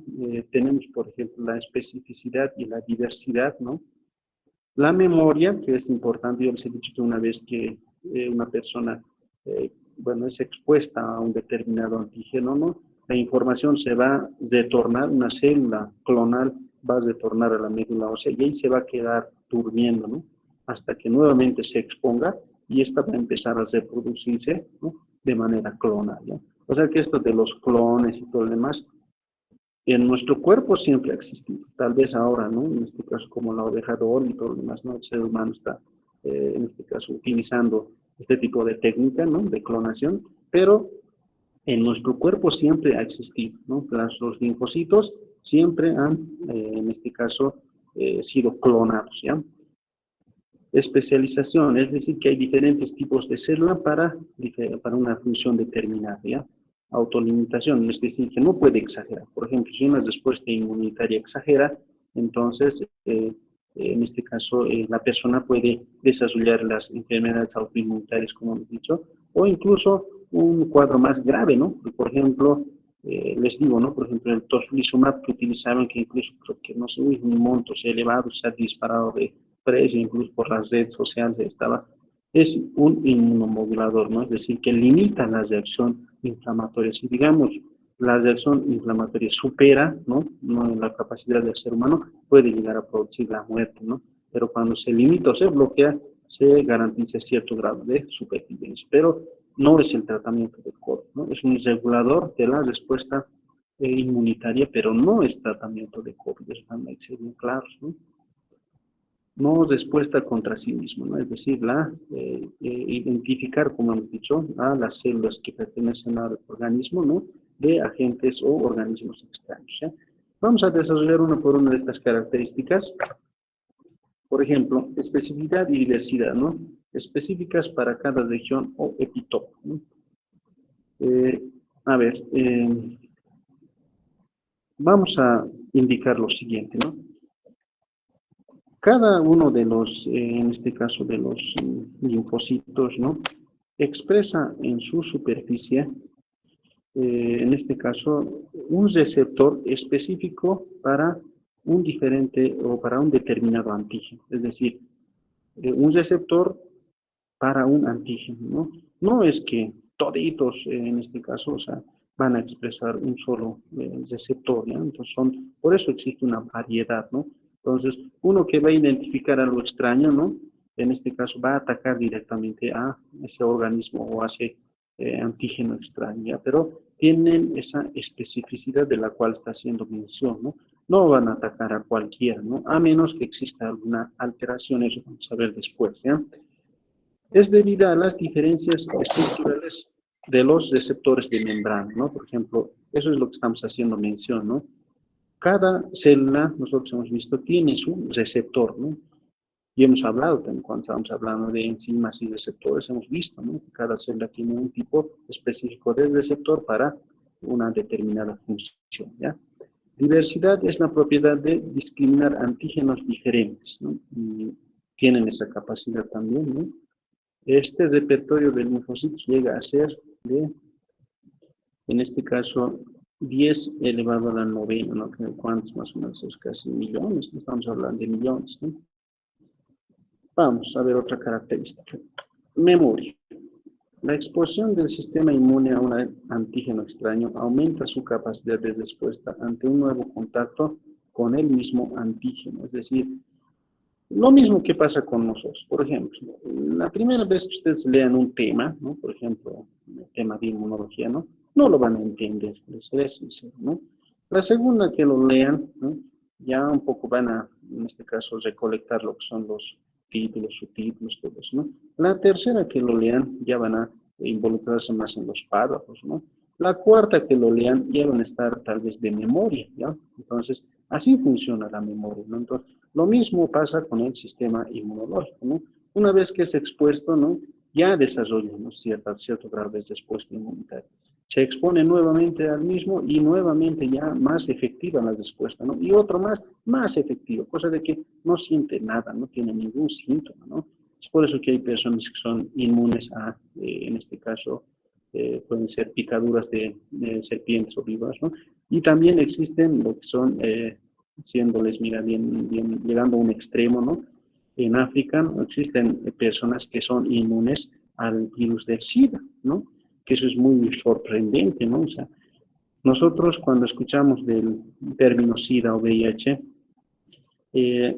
Tenemos, por ejemplo, la especificidad y la diversidad, ¿no? La memoria, que es importante, yo les he dicho que una vez que una persona, bueno, es expuesta a un determinado antígeno, ¿no? La información se va a retornar, una célula clonal va a retornar a la médula ósea y ahí se va a quedar durmiendo, ¿no? Hasta que nuevamente se exponga y esta va a empezar a reproducirse, ¿no? De manera clonal, ¿no? O sea que esto de los clones y todo lo demás en nuestro cuerpo siempre ha existido, tal vez ahora, ¿no? En este caso como la oveja de oro y todo lo demás, ¿no? El ser humano está, en este caso, utilizando este tipo de técnica, ¿no? De clonación, pero en nuestro cuerpo siempre ha existido, ¿no? Los linfocitos siempre han, en este caso, sido clonados, ¿ya? Especialización, es decir, que hay diferentes tipos de célula para una función determinada, ¿ya? Autolimitación, es decir, que no puede exagerar. Por ejemplo, si una respuesta inmunitaria exagera, entonces, en este caso, la persona puede desarrollar las enfermedades autoinmunitarias, como hemos dicho, o incluso un cuadro más grave, ¿no? Por ejemplo, les digo, ¿no? Por ejemplo, el tocilizumab que utilizaron, que incluso creo que, no sé, un monto elevado, se ha disparado de precio, incluso por las redes sociales estaba, es un inmunomodulador, ¿no? Es decir, que limita la reacción inflamatoria. Si digamos la reacción inflamatoria supera, ¿no? La capacidad del ser humano, puede llegar a producir la muerte, ¿no? Pero cuando se limita o se bloquea, se garantiza cierto grado de supervivencia. Pero no es el tratamiento del COVID, ¿no? Es un regulador de la respuesta inmunitaria, pero no es tratamiento de COVID, eso también hay que ser muy claros, ¿no? no respuesta contra sí mismo, ¿no? Es decir, identificar, como hemos dicho, a las células que pertenecen al organismo, ¿no? De agentes o organismos extraños, ¿ya? Vamos a desarrollar una por una de estas características. Por ejemplo, especificidad y diversidad, ¿no? Específicas para cada región o epitopo, ¿no? Eh, a ver, vamos a indicar lo siguiente, ¿no? Cada uno de los, en este caso de los linfocitos, ¿no? Expresa en su superficie, en este caso, un receptor específico para un diferente o para un determinado antígeno. Es decir, un receptor para un antígeno, ¿no? No es que toditos, en este caso, o sea, van a expresar un solo receptor, ¿ya? Entonces por eso existe una variedad, ¿no? Entonces, uno que va a identificar algo extraño, ¿no? En este caso va a atacar directamente a ese organismo o a ese antígeno extraño, ¿ya? Pero tienen esa especificidad de la cual está haciendo mención, ¿no? No van a atacar a cualquiera, ¿no? A menos que exista alguna alteración, eso vamos a ver después, ¿ya? Es debido a las diferencias estructurales de los receptores de membrana, ¿no? Por ejemplo, eso es lo que estamos haciendo mención, ¿no? Cada célula, nosotros hemos visto, tiene su receptor, ¿no? Y hemos hablado también, cuando estamos hablando de enzimas y receptores, hemos visto, ¿no? Que cada célula tiene un tipo específico de receptor para una determinada función, ¿ya? Diversidad es la propiedad de discriminar antígenos diferentes, ¿no? Y tienen esa capacidad también, ¿no? Este repertorio de linfocitos llega a ser de, en este caso, 10 elevado a la novena, ¿no? ¿Cuántos más o menos? Es casi millones, no estamos hablando de millones, ¿no? Vamos a ver otra característica. Memoria. La exposición del sistema inmune a un antígeno extraño aumenta su capacidad de respuesta ante un nuevo contacto con el mismo antígeno, es decir, lo mismo que pasa con nosotros. Por ejemplo, la primera vez que ustedes lean un tema, ¿no? Por ejemplo, el tema de inmunología, ¿no? No lo van a entender, les seré sincero, ¿no? La segunda que lo lean, ¿no? Ya un poco van a, en este caso, recolectar lo que son los títulos, subtítulos, todo eso, ¿no? La tercera que lo lean, ya van a involucrarse más en los párrafos, ¿no? La cuarta que lo lean, ya van a estar tal vez de memoria, ¿ya? Entonces, así funciona la memoria, ¿no? Entonces, lo mismo pasa con el sistema inmunológico, ¿no? Una vez que es expuesto, ¿no? Ya desarrolla, ¿no? Cierto grado de respuesta inmunitaria. Se expone nuevamente al mismo y nuevamente ya más efectiva la respuesta, ¿no? Y otro más efectivo, cosa de que no siente nada, no tiene ningún síntoma, ¿no? Es por eso que hay personas que son inmunes a, en este caso, pueden ser picaduras de serpientes o víboras, ¿no? Y también existen lo que son siéndoles, mira, llegando a un extremo, ¿no? En África existen personas que son inmunes al virus del SIDA, ¿no? Que eso es muy sorprendente, ¿no? O sea, nosotros cuando escuchamos del término SIDA o VIH, eh,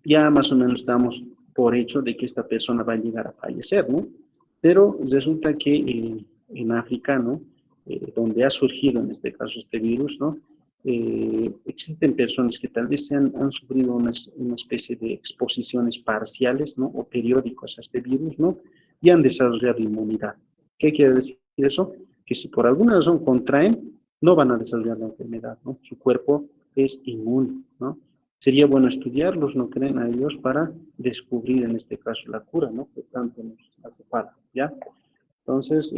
ya más o menos damos por hecho de que esta persona va a llegar a fallecer, ¿no? Pero resulta que en África, ¿no? Donde ha surgido en este caso este virus, ¿no? Existen personas que tal vez han sufrido una especie de exposiciones parciales, ¿no? O periódicos a este virus, ¿no? Y han desarrollado inmunidad. ¿Qué quiere decir eso? Que si por alguna razón contraen, no van a desarrollar la enfermedad, ¿no? Su cuerpo es inmune, ¿no? Sería bueno estudiarlos, ¿no creen a ellos? Para descubrir en este caso la cura, ¿no? Que tanto nos ocupa, ¿ya? Entonces,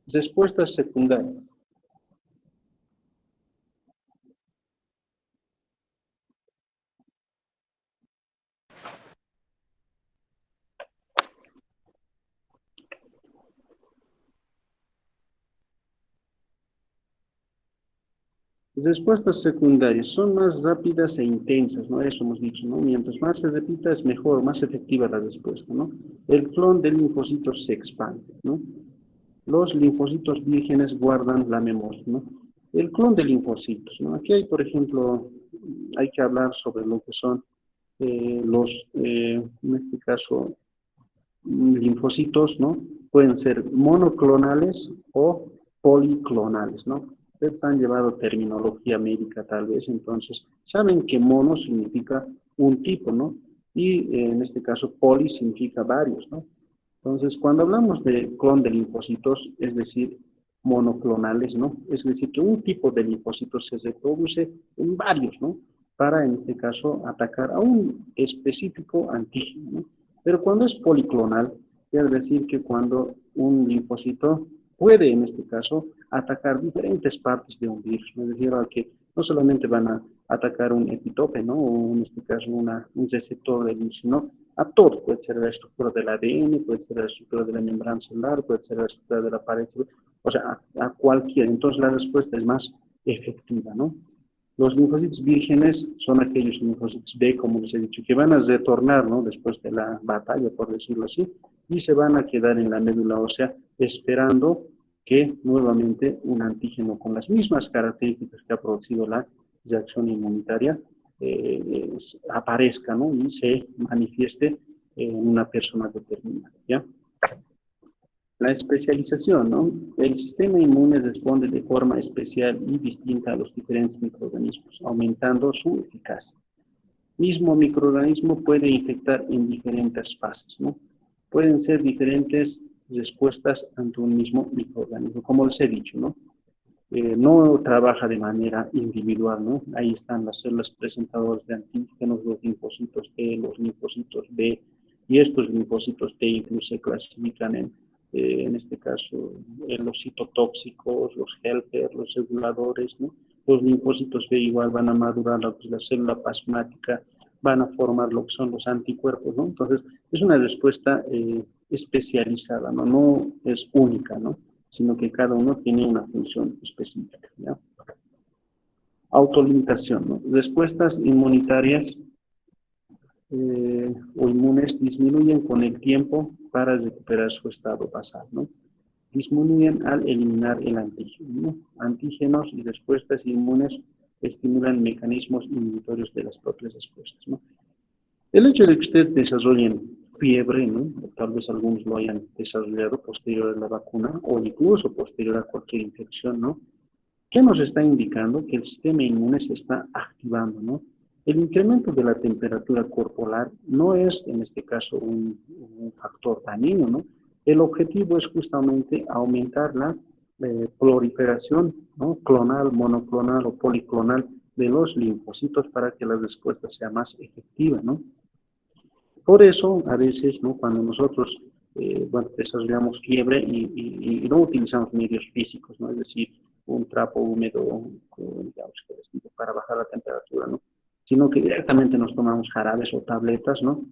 respuestas secundarias. Respuestas secundarias son más rápidas e intensas, ¿no? Eso hemos dicho, ¿no? Mientras más se repita es mejor, más efectiva la respuesta, ¿no? El clon del linfocito se expande, ¿no? Los linfocitos vírgenes guardan la memoria, ¿no? El clon de linfocitos, ¿no? Aquí hay, por ejemplo, hay que hablar sobre lo que son en este caso, linfocitos, ¿no? Pueden ser monoclonales o policlonales, ¿no? Ustedes han llevado terminología médica tal vez, entonces saben que mono significa un tipo, ¿no? Y en este caso, poli significa varios, ¿no? Entonces, cuando hablamos de clon de linfocitos, es decir, monoclonales, ¿no? Es decir, que un tipo de linfocitos se reproduce en varios, ¿no? Para, en este caso, atacar a un específico antígeno, ¿no? Pero cuando es policlonal, quiere decir que cuando un linfocito puede, en este caso, atacar diferentes partes de un virus, me refiero a que no solamente van a atacar un epitope, ¿no? O en este caso un receptor del virus, sino a todo. Puede ser la estructura del ADN, puede ser la estructura de la membrana celular, puede ser la estructura de la pared celular, o sea, a cualquiera. Entonces la respuesta es más efectiva, ¿no? Los linfocitos vírgenes son aquellos linfocitos B, como les he dicho, que van a retornar, ¿no? Después de la batalla, por decirlo así, y se van a quedar en la médula ósea esperando que nuevamente un antígeno con las mismas características que ha producido la reacción inmunitaria aparezca, ¿no? Y se manifieste en una persona determinada, ¿ya? La especialización, ¿no? El sistema inmune responde de forma especial y distinta a los diferentes microorganismos, aumentando su eficacia. Mismo microorganismo puede infectar en diferentes fases, ¿no? Pueden ser diferentes respuestas ante un mismo microorganismo, como les he dicho, ¿no? No trabaja de manera individual, ¿no? Ahí están las células presentadoras de antígenos, los linfocitos T, los linfocitos B, y estos linfocitos T incluso se clasifican en este caso, en los citotóxicos, los helper, los reguladores, ¿no? Los linfocitos B igual van a madurar la célula plasmática, van a formar lo que son los anticuerpos, ¿no? Entonces, es una respuesta especializada, ¿no? No es única, ¿no? Sino que cada uno tiene una función específica, ¿ya? Autolimitación, ¿no? Respuestas inmunitarias o inmunes disminuyen con el tiempo para recuperar su estado basal, ¿no? Disminuyen al eliminar el antígeno, ¿no? Antígenos y respuestas inmunes estimulan mecanismos inhibitorios de las propias respuestas, ¿no? El hecho de que ustedes desarrollen fiebre, ¿no? O tal vez algunos lo hayan desarrollado posterior a la vacuna o incluso posterior a cualquier infección, ¿no? ¿Qué nos está indicando? Que el sistema inmune se está activando, ¿no? El incremento de la temperatura corporal no es, en este caso, un factor dañino, ¿no? El objetivo es justamente aumentar la proliferación, ¿no? Clonal, monoclonal o policlonal de los linfocitos para que la respuesta sea más efectiva, ¿no? Por eso, a veces, ¿no? Cuando nosotros bueno, desarrollamos fiebre y no utilizamos medios físicos, ¿no? Es decir, un trapo húmedo, digamos, para bajar la temperatura, ¿no? Sino que directamente nos tomamos jarabes o tabletas, ¿no?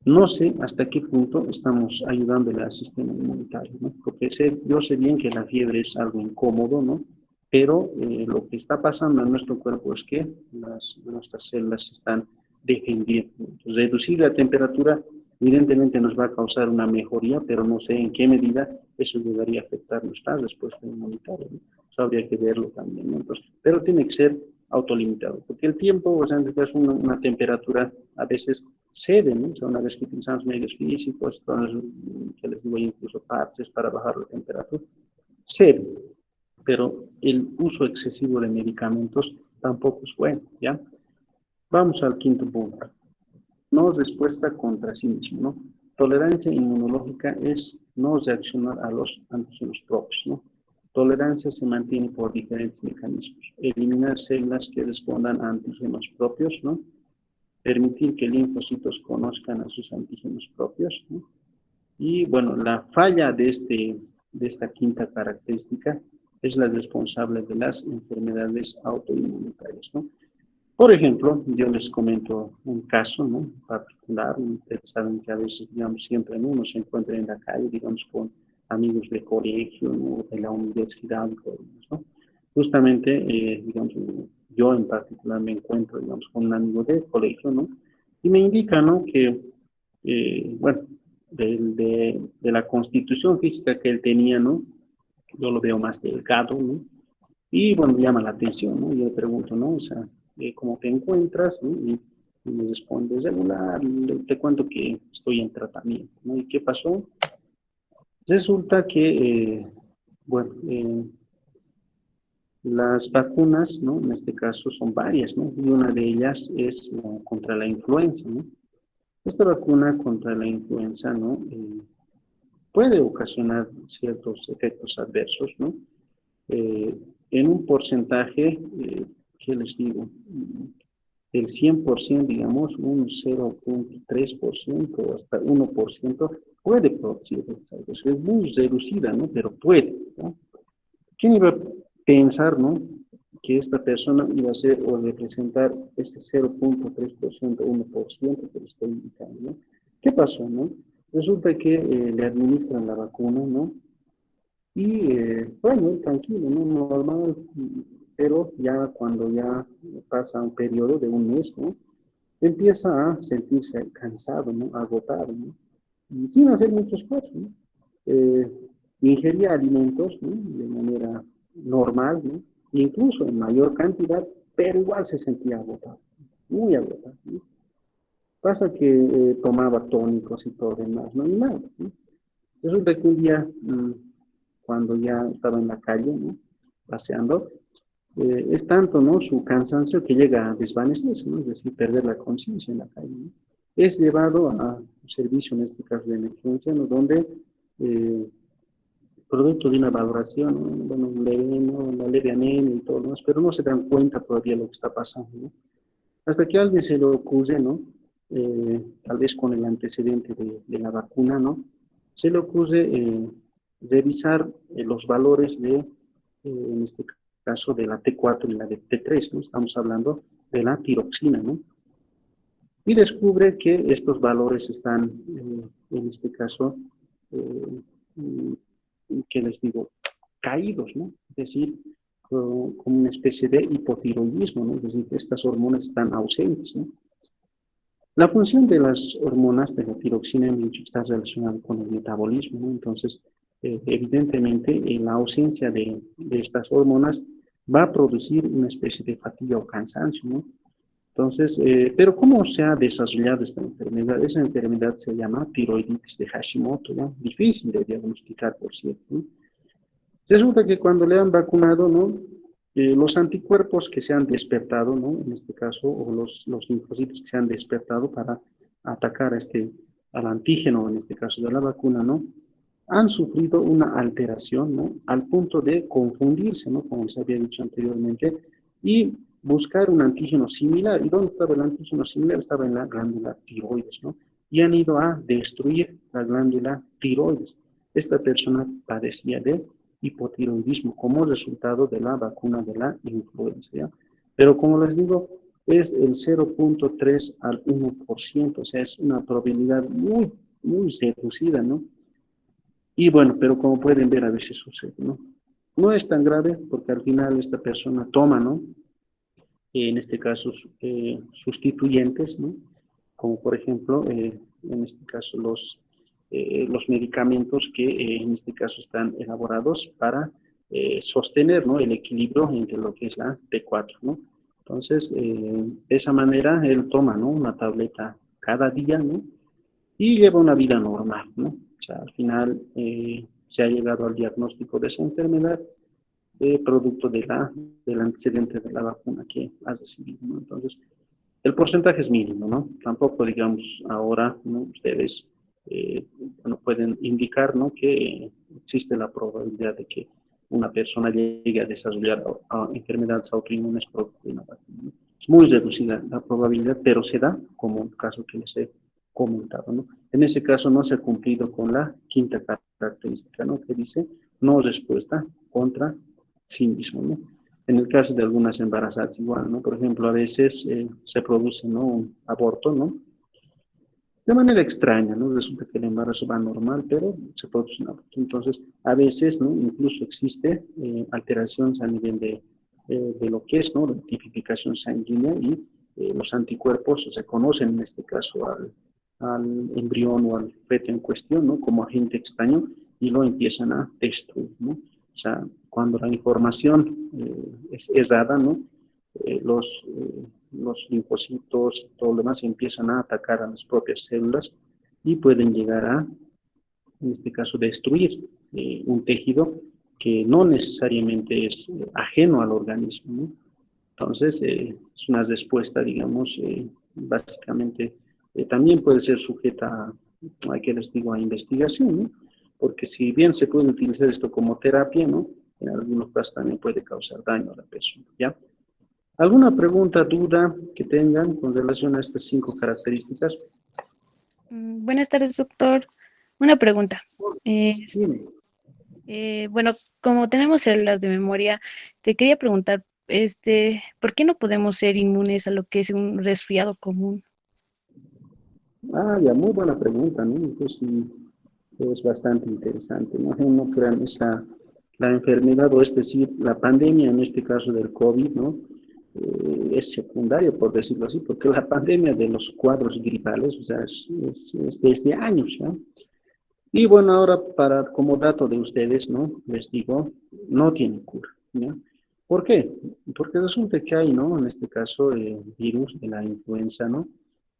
No sé hasta qué punto estamos ayudándole al sistema inmunitario, ¿no? Porque yo sé bien que la fiebre es algo incómodo, ¿no? Pero lo que está pasando en nuestro cuerpo es que nuestras células se están defendiendo. Entonces, reducir la temperatura evidentemente nos va a causar una mejoría, pero no sé en qué medida eso llegaría a afectar nuestra respuesta inmunitaria, ¿no? Eso habría que verlo también, ¿no? Entonces, pero tiene que ser autolimitado, porque el tiempo, o sea, en este caso una temperatura a veces cede, ¿no? O sea, una vez que utilizamos medios físicos, entonces, que les digo incluso parches para bajar la temperatura, cede, pero el uso excesivo de medicamentos tampoco es bueno, ¿ya? Vamos al quinto punto. No respuesta contra sí mismo, ¿no? Tolerancia inmunológica es no reaccionar a los antígenos propios, ¿no? Tolerancia se mantiene por diferentes mecanismos. Eliminar células que respondan a antígenos propios, ¿no? Permitir que linfocitos conozcan a sus antígenos propios, ¿no? Y bueno, la falla de esta quinta característica es la responsable de las enfermedades autoinmunitarias, ¿no? Por ejemplo, yo les comento un caso, ¿no? Particular. Ustedes saben que a veces, digamos, siempre, ¿no? Uno se encuentra en la calle, digamos, con amigos de colegio, ¿no? De la universidad, ¿no? Justamente, digamos, yo en particular me encuentro, digamos, con un amigo de colegio, ¿no? Y me indica, ¿no? Que, bueno, de la constitución física que él tenía, ¿no? Yo lo veo más delgado, ¿no? Y bueno, llama la atención, ¿no? Yo le pregunto, ¿no? O sea, ¿cómo te encuentras? ¿No? Y me responde regular, te cuento que estoy en tratamiento, ¿no? ¿Y qué pasó? Resulta que, bueno, Las vacunas, ¿no? En este caso son varias, ¿no? Y una de ellas es contra la influenza, ¿no? Esta vacuna contra la influenza, ¿no? Puede ocasionar ciertos efectos adversos, ¿no? Eh, en un porcentaje, ¿qué les digo? El 100%, digamos, un 0,3% hasta 1% puede producir retrasos. Es muy reducida, ¿no? Pero puede, ¿no? ¿Quién iba a pensar, ¿no? Que esta persona iba a ser o representar ese 0,3%, 1% que le estoy indicando, ¿no? ¿Qué pasó, no? Resulta que le administran la vacuna, ¿no? Y bueno, tranquilo, ¿no? Normal, pero ya cuando ya pasa un periodo de un mes, ¿no? Empieza a sentirse cansado, ¿no? Agotado, ¿no? Y sin hacer mucho esfuerzo, ¿no? Eh, Ingería alimentos, ¿no? De manera normal, ¿no? Incluso en mayor cantidad, pero igual se sentía agotado, muy agotado, ¿no? Pasa que tomaba tónicos y todo demás, no hay nada, ¿no? Resulta que un día, cuando ya estaba en la calle, ¿no? Paseando, es tanto, ¿no? Su cansancio que llega a desvanecerse, ¿no? Es decir, perder la conciencia en la calle, ¿no? Es llevado a un servicio, en este caso de emergencia, ¿no? Donde, eh, producto de una valoración, ¿no? Bueno, leve, ¿no? La leve anemia y todo lo demás, pero no se dan cuenta todavía de lo que está pasando, ¿no? Hasta que a alguien se le ocurre, ¿no? Tal vez con el antecedente de la vacuna, ¿no? Se le ocurre revisar los valores de, en este caso, de la T4 y la de T3, ¿no? Estamos hablando de la tiroxina, ¿no? Y descubre que estos valores están, en este caso, eh, ¿qué les digo? Caídos, ¿no? Es decir, como una especie de hipotiroidismo, ¿no? Es decir, que estas hormonas están ausentes, ¿no? La función de las hormonas de la tiroxina en dicho está relacionada con el metabolismo, ¿no? Entonces, evidentemente, en la ausencia de estas hormonas va a producir una especie de fatiga o cansancio, ¿no? Entonces, pero ¿cómo se ha desarrollado esta enfermedad? Esa enfermedad se llama tiroiditis de Hashimoto, ¿no? Difícil de diagnosticar, por cierto, ¿no? Resulta que cuando le han vacunado, ¿no? Los anticuerpos que se han despertado, ¿no? En este caso, o los linfocitos que se han despertado para atacar al antígeno, en este caso de la vacuna, ¿no? Han sufrido una alteración, ¿no? Al punto de confundirse, ¿no? Como se había dicho anteriormente, y buscar un antígeno similar. ¿Y dónde estaba el antígeno similar? Estaba en la glándula tiroides, ¿no? Y han ido a destruir la glándula tiroides. Esta persona padecía de hipotiroidismo como resultado de la vacuna de la influenza, ¿ya? Pero como les digo, es el 0,3 al 1%, o sea, es una probabilidad muy, muy reducida, ¿no? Y bueno, pero como pueden ver, a veces sucede, ¿no? No es tan grave porque al final esta persona toma, ¿no? En este caso, sustituyentes, ¿no? Como por ejemplo, en este caso, los medicamentos que en este caso están elaborados para sostener, ¿no? El equilibrio entre lo que es la T4, ¿no? Entonces, de esa manera, él toma, ¿no? Una tableta cada día, ¿no? Y lleva una vida normal, ¿no? O sea, al final se ha llegado al diagnóstico de esa enfermedad producto del antecedente de la vacuna que has recibido, ¿no? Entonces, el porcentaje es mínimo, ¿no? Tampoco, digamos, ahora, ¿no? Ustedes, bueno, pueden indicar, ¿no? Que existe la probabilidad de que una persona llegue a desarrollar enfermedades autoinmunes producto de una vacuna, ¿no? Es muy reducida la probabilidad, pero se da como el caso que les he comentado, ¿no? En ese caso no se ha cumplido con la quinta característica, ¿no? Que dice no respuesta contra sí mismo, ¿no? En el caso de algunas embarazadas igual, ¿no? Por ejemplo, a veces se produce, ¿no? Un aborto, ¿no? De manera extraña, ¿no? Resulta que el embarazo va normal, pero se produce un aborto. Entonces, a veces, ¿no? Incluso existe alteraciones a nivel de lo que es, ¿no? La tipificación sanguínea y los anticuerpos se conocen, en este caso, al embrión o al feto en cuestión, ¿no? Como agente extraño y lo empiezan a destruir, ¿no? O sea, cuando la información es dada, ¿no? Los linfocitos y todo lo demás empiezan a atacar a las propias células y pueden llegar a, en este caso, destruir un tejido que no necesariamente es ajeno al organismo, ¿no? Entonces, es una respuesta, digamos, básicamente, también puede ser sujeta a, que les digo, a investigación, ¿no? Porque si bien se puede utilizar esto como terapia, ¿no? En algunos casos también puede causar daño a la persona, ¿ya? ¿Alguna pregunta, duda que tengan con relación a estas 5 características? Buenas tardes, doctor. Una pregunta. Dime. Bueno, como tenemos células de memoria, te quería preguntar, ¿por qué no podemos ser inmunes a lo que es un resfriado común? Ah, ya, muy buena pregunta, ¿no? Pues sí, es bastante interesante, ¿no? No crean la enfermedad, o es decir, la pandemia, en este caso del COVID, ¿no? Es secundaria, por decirlo así, porque la pandemia de los cuadros gripales, o sea, es desde años, ¿ya? Y bueno, ahora como dato de ustedes, ¿no? Les digo, no tiene cura, ¿ya? ¿Por qué? Porque resulta que hay, ¿no? En este caso, virus de la influenza, ¿no?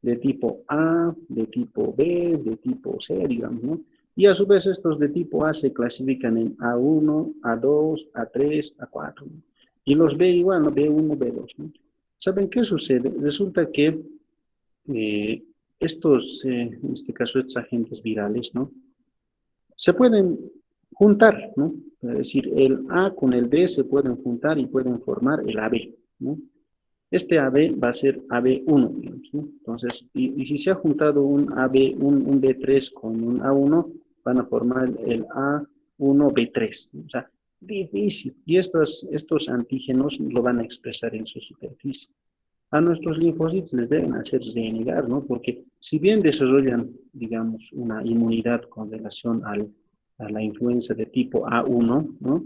De tipo A, de tipo B, de tipo C, digamos, ¿no? Y a su vez estos de tipo A se clasifican en A1, A2, A3, A4, ¿no? Y los B igual, ¿no? B1, B2, ¿no? ¿Saben qué sucede? Resulta que eh, en este caso, estos agentes virales, ¿no? Se pueden juntar, ¿no? Es decir, el A con el B se pueden juntar y pueden formar el AB, ¿no? Este AB va a ser AB1, digamos, ¿no? Entonces, y si se ha juntado un AB, un B3 con un A1, van a formar el A1B3, ¿no? O sea, difícil. Y estos antígenos lo van a expresar en su superficie. A nuestros linfocitos les deben hacer renegar, ¿no? Porque si bien desarrollan, digamos, una inmunidad con relación a la influenza de tipo A1, ¿no?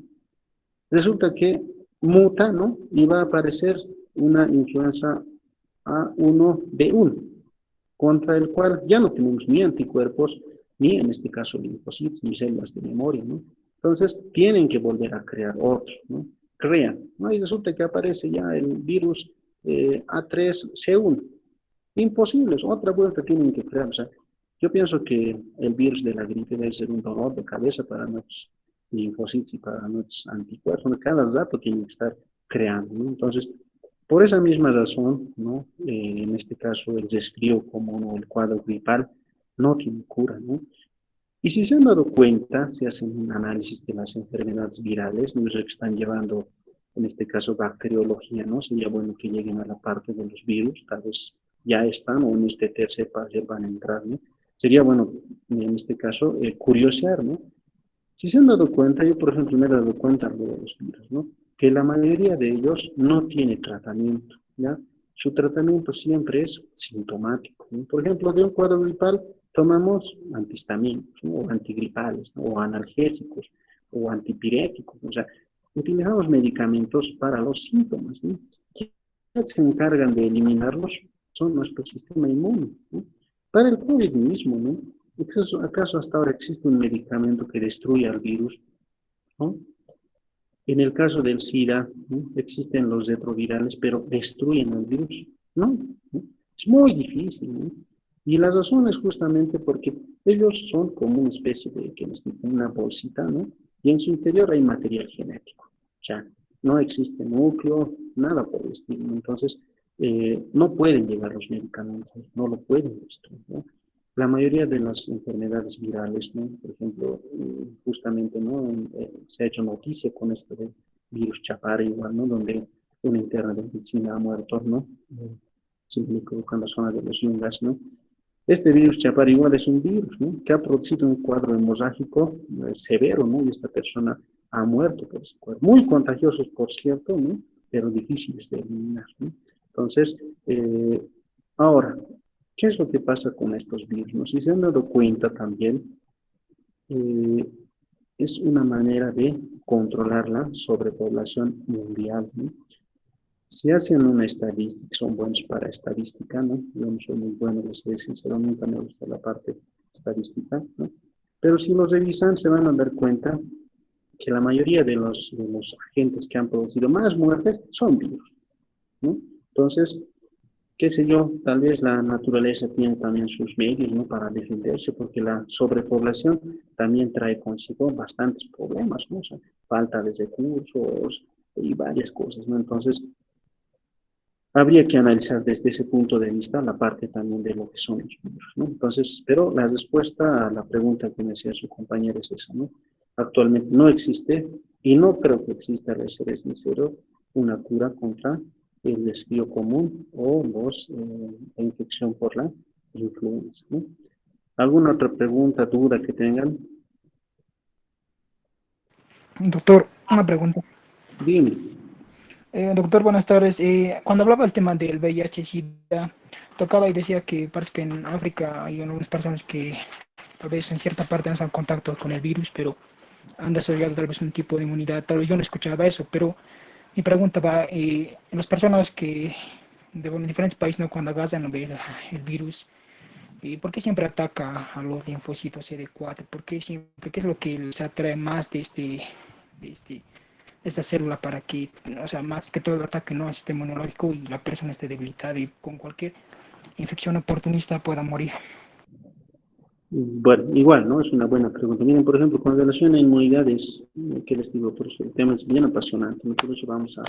Resulta que muta, ¿no? Y va a aparecer una influenza A1B1, contra el cual ya no tenemos ni anticuerpos, ni en este caso linfocitos, ni células de memoria, ¿no? Entonces, tienen que volver a crear otro, ¿no? Crean, ¿no? Y resulta que aparece ya el virus A3C1. Imposibles, otra vuelta tienen que crear. O sea, yo pienso que el virus de la gripe debe ser un dolor de cabeza para nuestros linfocitos y para nuestros anticuerpos. Cada rato tienen que estar creando, ¿no? Entonces, por esa misma razón, ¿no? En este caso, el resfrío como ¿no? el cuadro gripal no tiene cura, ¿no? Y si se han dado cuenta, se hacen un análisis de las enfermedades virales, no sé que están llevando, en este caso, bacteriología, ¿no? Sería bueno que lleguen a la parte de los virus, tal vez ya están o en este tercer paso van a entrar, ¿no? Sería bueno, en este caso, curiosear, ¿no? Si se han dado cuenta, yo por ejemplo me he dado cuenta de los virus, ¿no? Que la mayoría de ellos no tiene tratamiento, ¿ya? Su tratamiento siempre es sintomático, ¿no? Por ejemplo, de un cuadro gripal tomamos antihistamínicos, ¿no? O antigripales, ¿no? O analgésicos, o antipiréticos, o sea, utilizamos medicamentos para los síntomas, ¿no? ¿Quiénes se encargan de eliminarlos? Son nuestro sistema inmune, ¿no? Para el COVID mismo, ¿no? ¿Acaso hasta ahora existe un medicamento que destruya al virus? ¿No? En el caso del SIDA, ¿no? Existen los retrovirales, pero destruyen el virus. No, ¿no? Es muy difícil, ¿no? Y la razón es justamente porque ellos son como una especie de, que les digo, una bolsita, ¿no? Y en su interior hay material genético. O sea, no existe núcleo, nada por el estilo. Entonces, no pueden llegar los medicamentos, no lo pueden destruir, ¿no? La mayoría de las enfermedades virales, ¿no? Por ejemplo, justamente, ¿no? Se ha hecho noticia con esto del virus Chaparra igual, ¿no? Donde una interna de medicina ha muerto, ¿no? Si me equivoco, en la zona de los Yungas, ¿no? Este virus Chaparra igual es un virus, ¿no? Que ha producido un cuadro hemorrágico severo, ¿no? Y esta persona ha muerto por ese cuadro. Muy contagiosos, por cierto, ¿no? Pero difíciles de eliminar, ¿no? Entonces, ahora, ¿qué es lo que pasa con estos virus? ¿No? Si se han dado cuenta también, eh, es una manera de controlar la sobrepoblación mundial, ¿no? Si hacen una estadística, son buenos para estadística, ¿no? Yo no soy muy bueno, les soy sincero, nunca me gusta la parte estadística, ¿no? Pero si los revisan, se van a dar cuenta que la mayoría de los agentes que han producido más muertes son virus, ¿no? Entonces, qué sé yo, tal vez la naturaleza tiene también sus medios, ¿no? Para defenderse, porque la sobrepoblación también trae consigo bastantes problemas, ¿no? O sea, falta de recursos y varias cosas, ¿no? Entonces, habría que analizar desde ese punto de vista la parte también de lo que son los virus, ¿no? Entonces, pero la respuesta a la pregunta que me hacía su compañera es esa, ¿no? Actualmente no existe y no creo que exista, a ser sincero, una cura contra el resfrío común o la infección por la influenza, ¿no? ¿Alguna otra pregunta, duda que tengan? Doctor, una pregunta. Dime. Doctor, buenas tardes. Cuando hablaba del tema del VIH-Sida, tocaba y decía que parece que en África hay algunas personas que tal vez en cierta parte no están en contacto con el virus, pero han desarrollado tal vez un tipo de inmunidad. Tal vez yo no escuchaba eso, pero mi pregunta va, en las personas que de bueno, diferentes países, ¿no? Cuando agarran el virus, ¿por qué siempre ataca a los linfocitos CD4? ¿Por qué siempre? ¿Qué es lo que les atrae más de este, de esta célula para que, o sea, más que todo el ataque no al sistema inmunológico y la persona esté debilitada y con cualquier infección oportunista pueda morir? Bueno, igual, ¿no? Es una buena pregunta. Miren, por ejemplo, con relación a inmunidades, ¿qué les digo? Por eso el tema es bien apasionante, ¿no? Por eso vamos a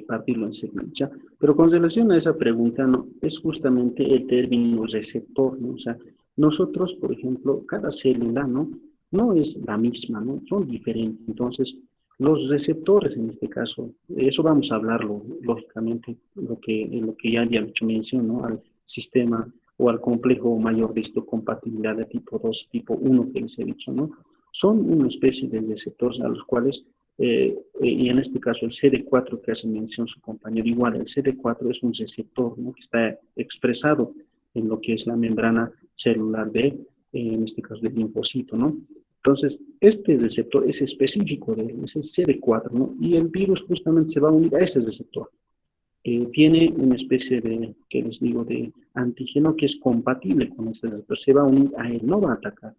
partirlo en segmentos, ¿ya? Pero con relación a esa pregunta, ¿no? Es justamente el término receptor, ¿no? O sea, nosotros, por ejemplo, cada célula, ¿no? No es la misma, ¿no? Son diferentes. Entonces, los receptores, en este caso, eso vamos a hablarlo, lógicamente, lo que ya había hecho mención, ¿no? Al sistema o al complejo mayor de histocompatibilidad de tipo 2, tipo 1 que les he dicho, ¿no? Son una especie de receptores a los cuales, y en este caso el CD4 que hace mención su compañero, igual el CD4 es un receptor, ¿no? Que está expresado en lo que es la membrana celular de, en este caso del linfocito, ¿no? Entonces, este receptor es específico de él, es el CD4, ¿no? Y el virus justamente se va a unir a ese receptor. Tiene una especie de, que les digo, de antígeno que es compatible con este receptor, se va a unir a él, no va a atacar.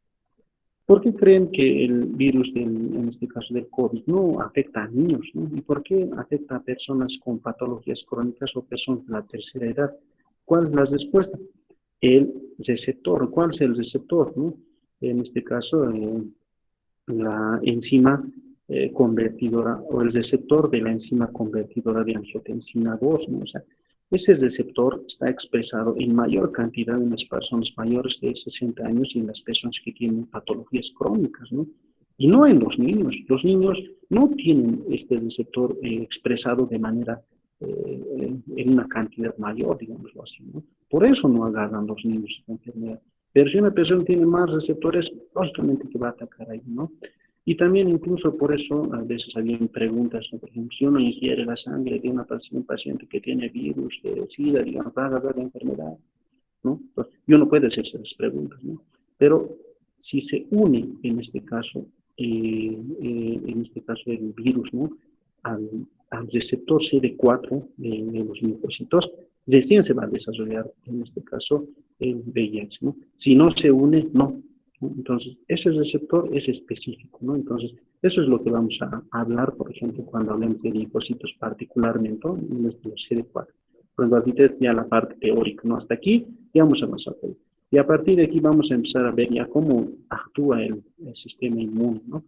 ¿Por qué creen que el virus, en este caso del COVID, no afecta a niños, ¿no? ¿Y por qué afecta a personas con patologías crónicas o personas de la tercera edad? ¿Cuál es la respuesta? El receptor. ¿Cuál es el receptor, no? En este caso, la enzima convertidora o el receptor de la enzima convertidora de angiotensina 2, ¿no? O sea, ese receptor está expresado en mayor cantidad en las personas mayores de 60 años y en las personas que tienen patologías crónicas, ¿no? Y no en los niños. Los niños no tienen este receptor expresado de manera, en una cantidad mayor, digámoslo así, ¿no? Por eso no agarran los niños esta enfermedad. Pero si una persona tiene más receptores, lógicamente que va a atacar ahí, ¿no? Y también incluso por eso a veces habían preguntas, ¿no? Por ejemplo, si uno ingiere la sangre de un paciente que tiene virus, de SIDA, digamos, va a agarrar la enfermedad, ¿no? Entonces, y uno puede hacerse las preguntas, ¿no? Pero si se une, en este caso el virus, ¿no? Al, al receptor CD4 de los linfocitos, recién se va a desarrollar, en este caso, el VIH, ¿no? Si no se une, no. Entonces, ese receptor es específico, ¿no? Entonces, eso es lo que vamos a hablar, por ejemplo, cuando hablemos de linfocitos particularmente, ¿no? En los CD4. Cuando ahorita es ya la parte teórica, ¿no? Hasta aquí ya vamos a avanzar. Y a partir de aquí vamos a empezar a ver ya cómo actúa el sistema inmune, ¿no?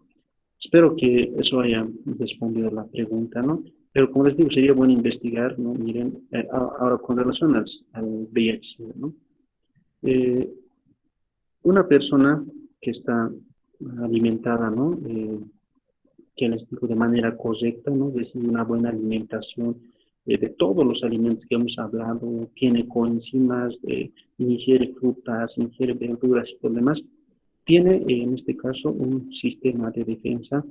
Espero que eso haya respondido la pregunta, ¿no? Pero como les digo, sería bueno investigar, ¿no? Miren, ahora con relación al VIH, ¿no? Eh, una persona que está alimentada, ¿no? Que les digo de manera correcta, ¿no? Recibe una buena alimentación de todos los alimentos que hemos hablado, tiene coenzimas, ingiere frutas, ingiere verduras y todo lo demás, tiene en este caso un sistema de defensa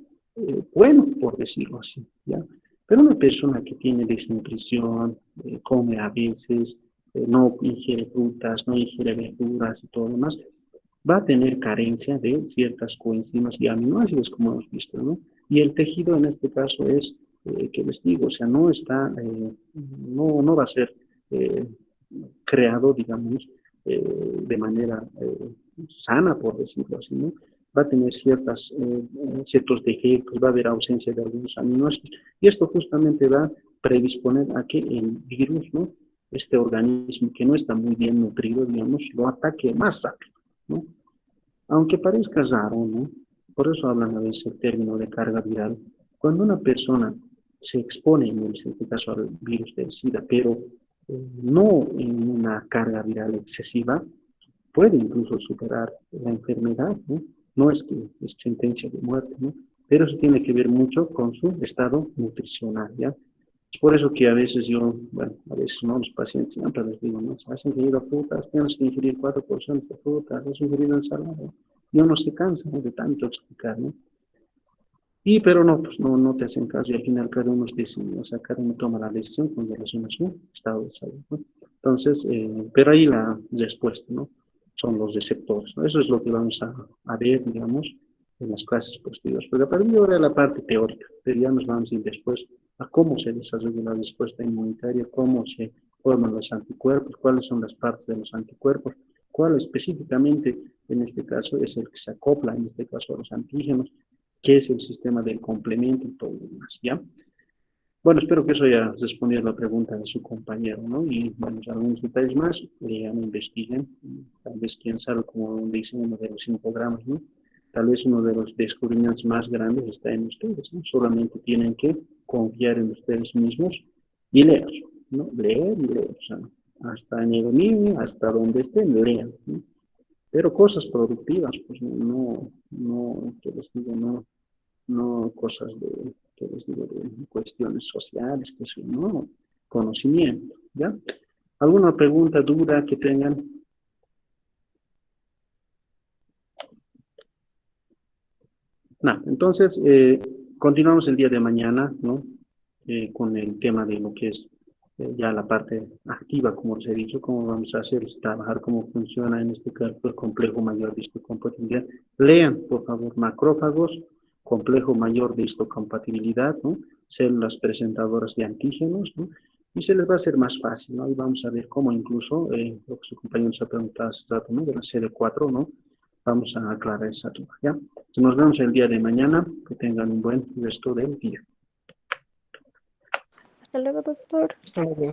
bueno, por decirlo así, ¿ya? Pero una persona que tiene desnutrición, come a veces, no ingiere frutas, no ingiere verduras y todo lo demás, va a tener carencia de ciertas coenzimas y aminoácidos, como hemos visto, ¿no? Y el tejido en este caso es, ¿qué les digo? O sea, no está, no va a ser eh, creado, digamos, de manera sana, por decirlo así, ¿no? Va a tener ciertos defectos, va a haber ausencia de algunos aminoácidos, y esto justamente va a predisponer a que el virus, ¿no? Este organismo que no está muy bien nutrido, digamos, lo ataque más rápido, ¿no? Aunque parezca raro, ¿no? Por eso hablan a veces el término de carga viral. Cuando una persona se expone, en este caso al virus del SIDA, pero no en una carga viral excesiva, puede incluso superar la enfermedad, ¿no? No es que es sentencia de muerte, ¿no? Pero eso tiene que ver mucho con su estado nutricional, ¿ya? Es por eso que a veces yo, bueno, a veces no, los pacientes siempre les digo, ¿no? Has ingerido frutas, tienes que ingerir 4% de frutas, has ingerido ensalada. Y uno se cansa, ¿no? De tanto explicar, ¿no? Y pero no, pues no te hacen caso y al final cada uno es decide, o sea, cada uno toma la decisión con relación a su estado de salud, ¿no? Entonces, pero ahí la respuesta, ¿no? Son los receptores, ¿no? Eso es lo que vamos a ver, digamos, en las clases posteriores. Porque a partir de ahora la parte teórica, pero ya nos vamos a ir después a cómo se desarrolla la respuesta inmunitaria, cómo se forman los anticuerpos, cuáles son las partes de los anticuerpos, cuál específicamente, en este caso, es el que se acopla, en este caso, a los antígenos, qué es el sistema del complemento y todo lo demás, ¿ya? Bueno, espero que eso haya respondido a la pregunta de su compañero, ¿no? Y, bueno, algunos detalles más, ya me investiguen, tal vez, quién sabe, como dicen uno de los infogramas, ¿no? Tal vez uno de los descubrimientos más grandes está en ustedes, ¿no? Solamente tienen que confiar en ustedes mismos y leer, ¿no? Leer y leer, o sea, hasta en el dominio, hasta donde estén, lean, ¿no? Pero cosas productivas, pues que les digo, no cosas que les digo, de cuestiones sociales, que son, no, conocimiento, ¿ya? ¿Alguna pregunta, duda que tengan? No, entonces, continuamos el día de mañana, ¿no? Con el tema de lo que es ya la parte activa, como les he dicho, cómo vamos a hacer, es trabajar cómo funciona en este caso el complejo mayor de histocompatibilidad. Lean, por favor, macrófagos, complejo mayor de histocompatibilidad, ¿no? Células presentadoras de antígenos, ¿no? Y se les va a hacer más fácil, ¿no? Y vamos a ver cómo incluso, lo que su compañero se ha preguntado hace rato, ¿no? De la CD4, ¿no? Vamos a aclarar esa duda, ¿ya? Entonces nos vemos el día de mañana, que tengan un buen resto del día. Hasta luego, doctor. Hasta luego.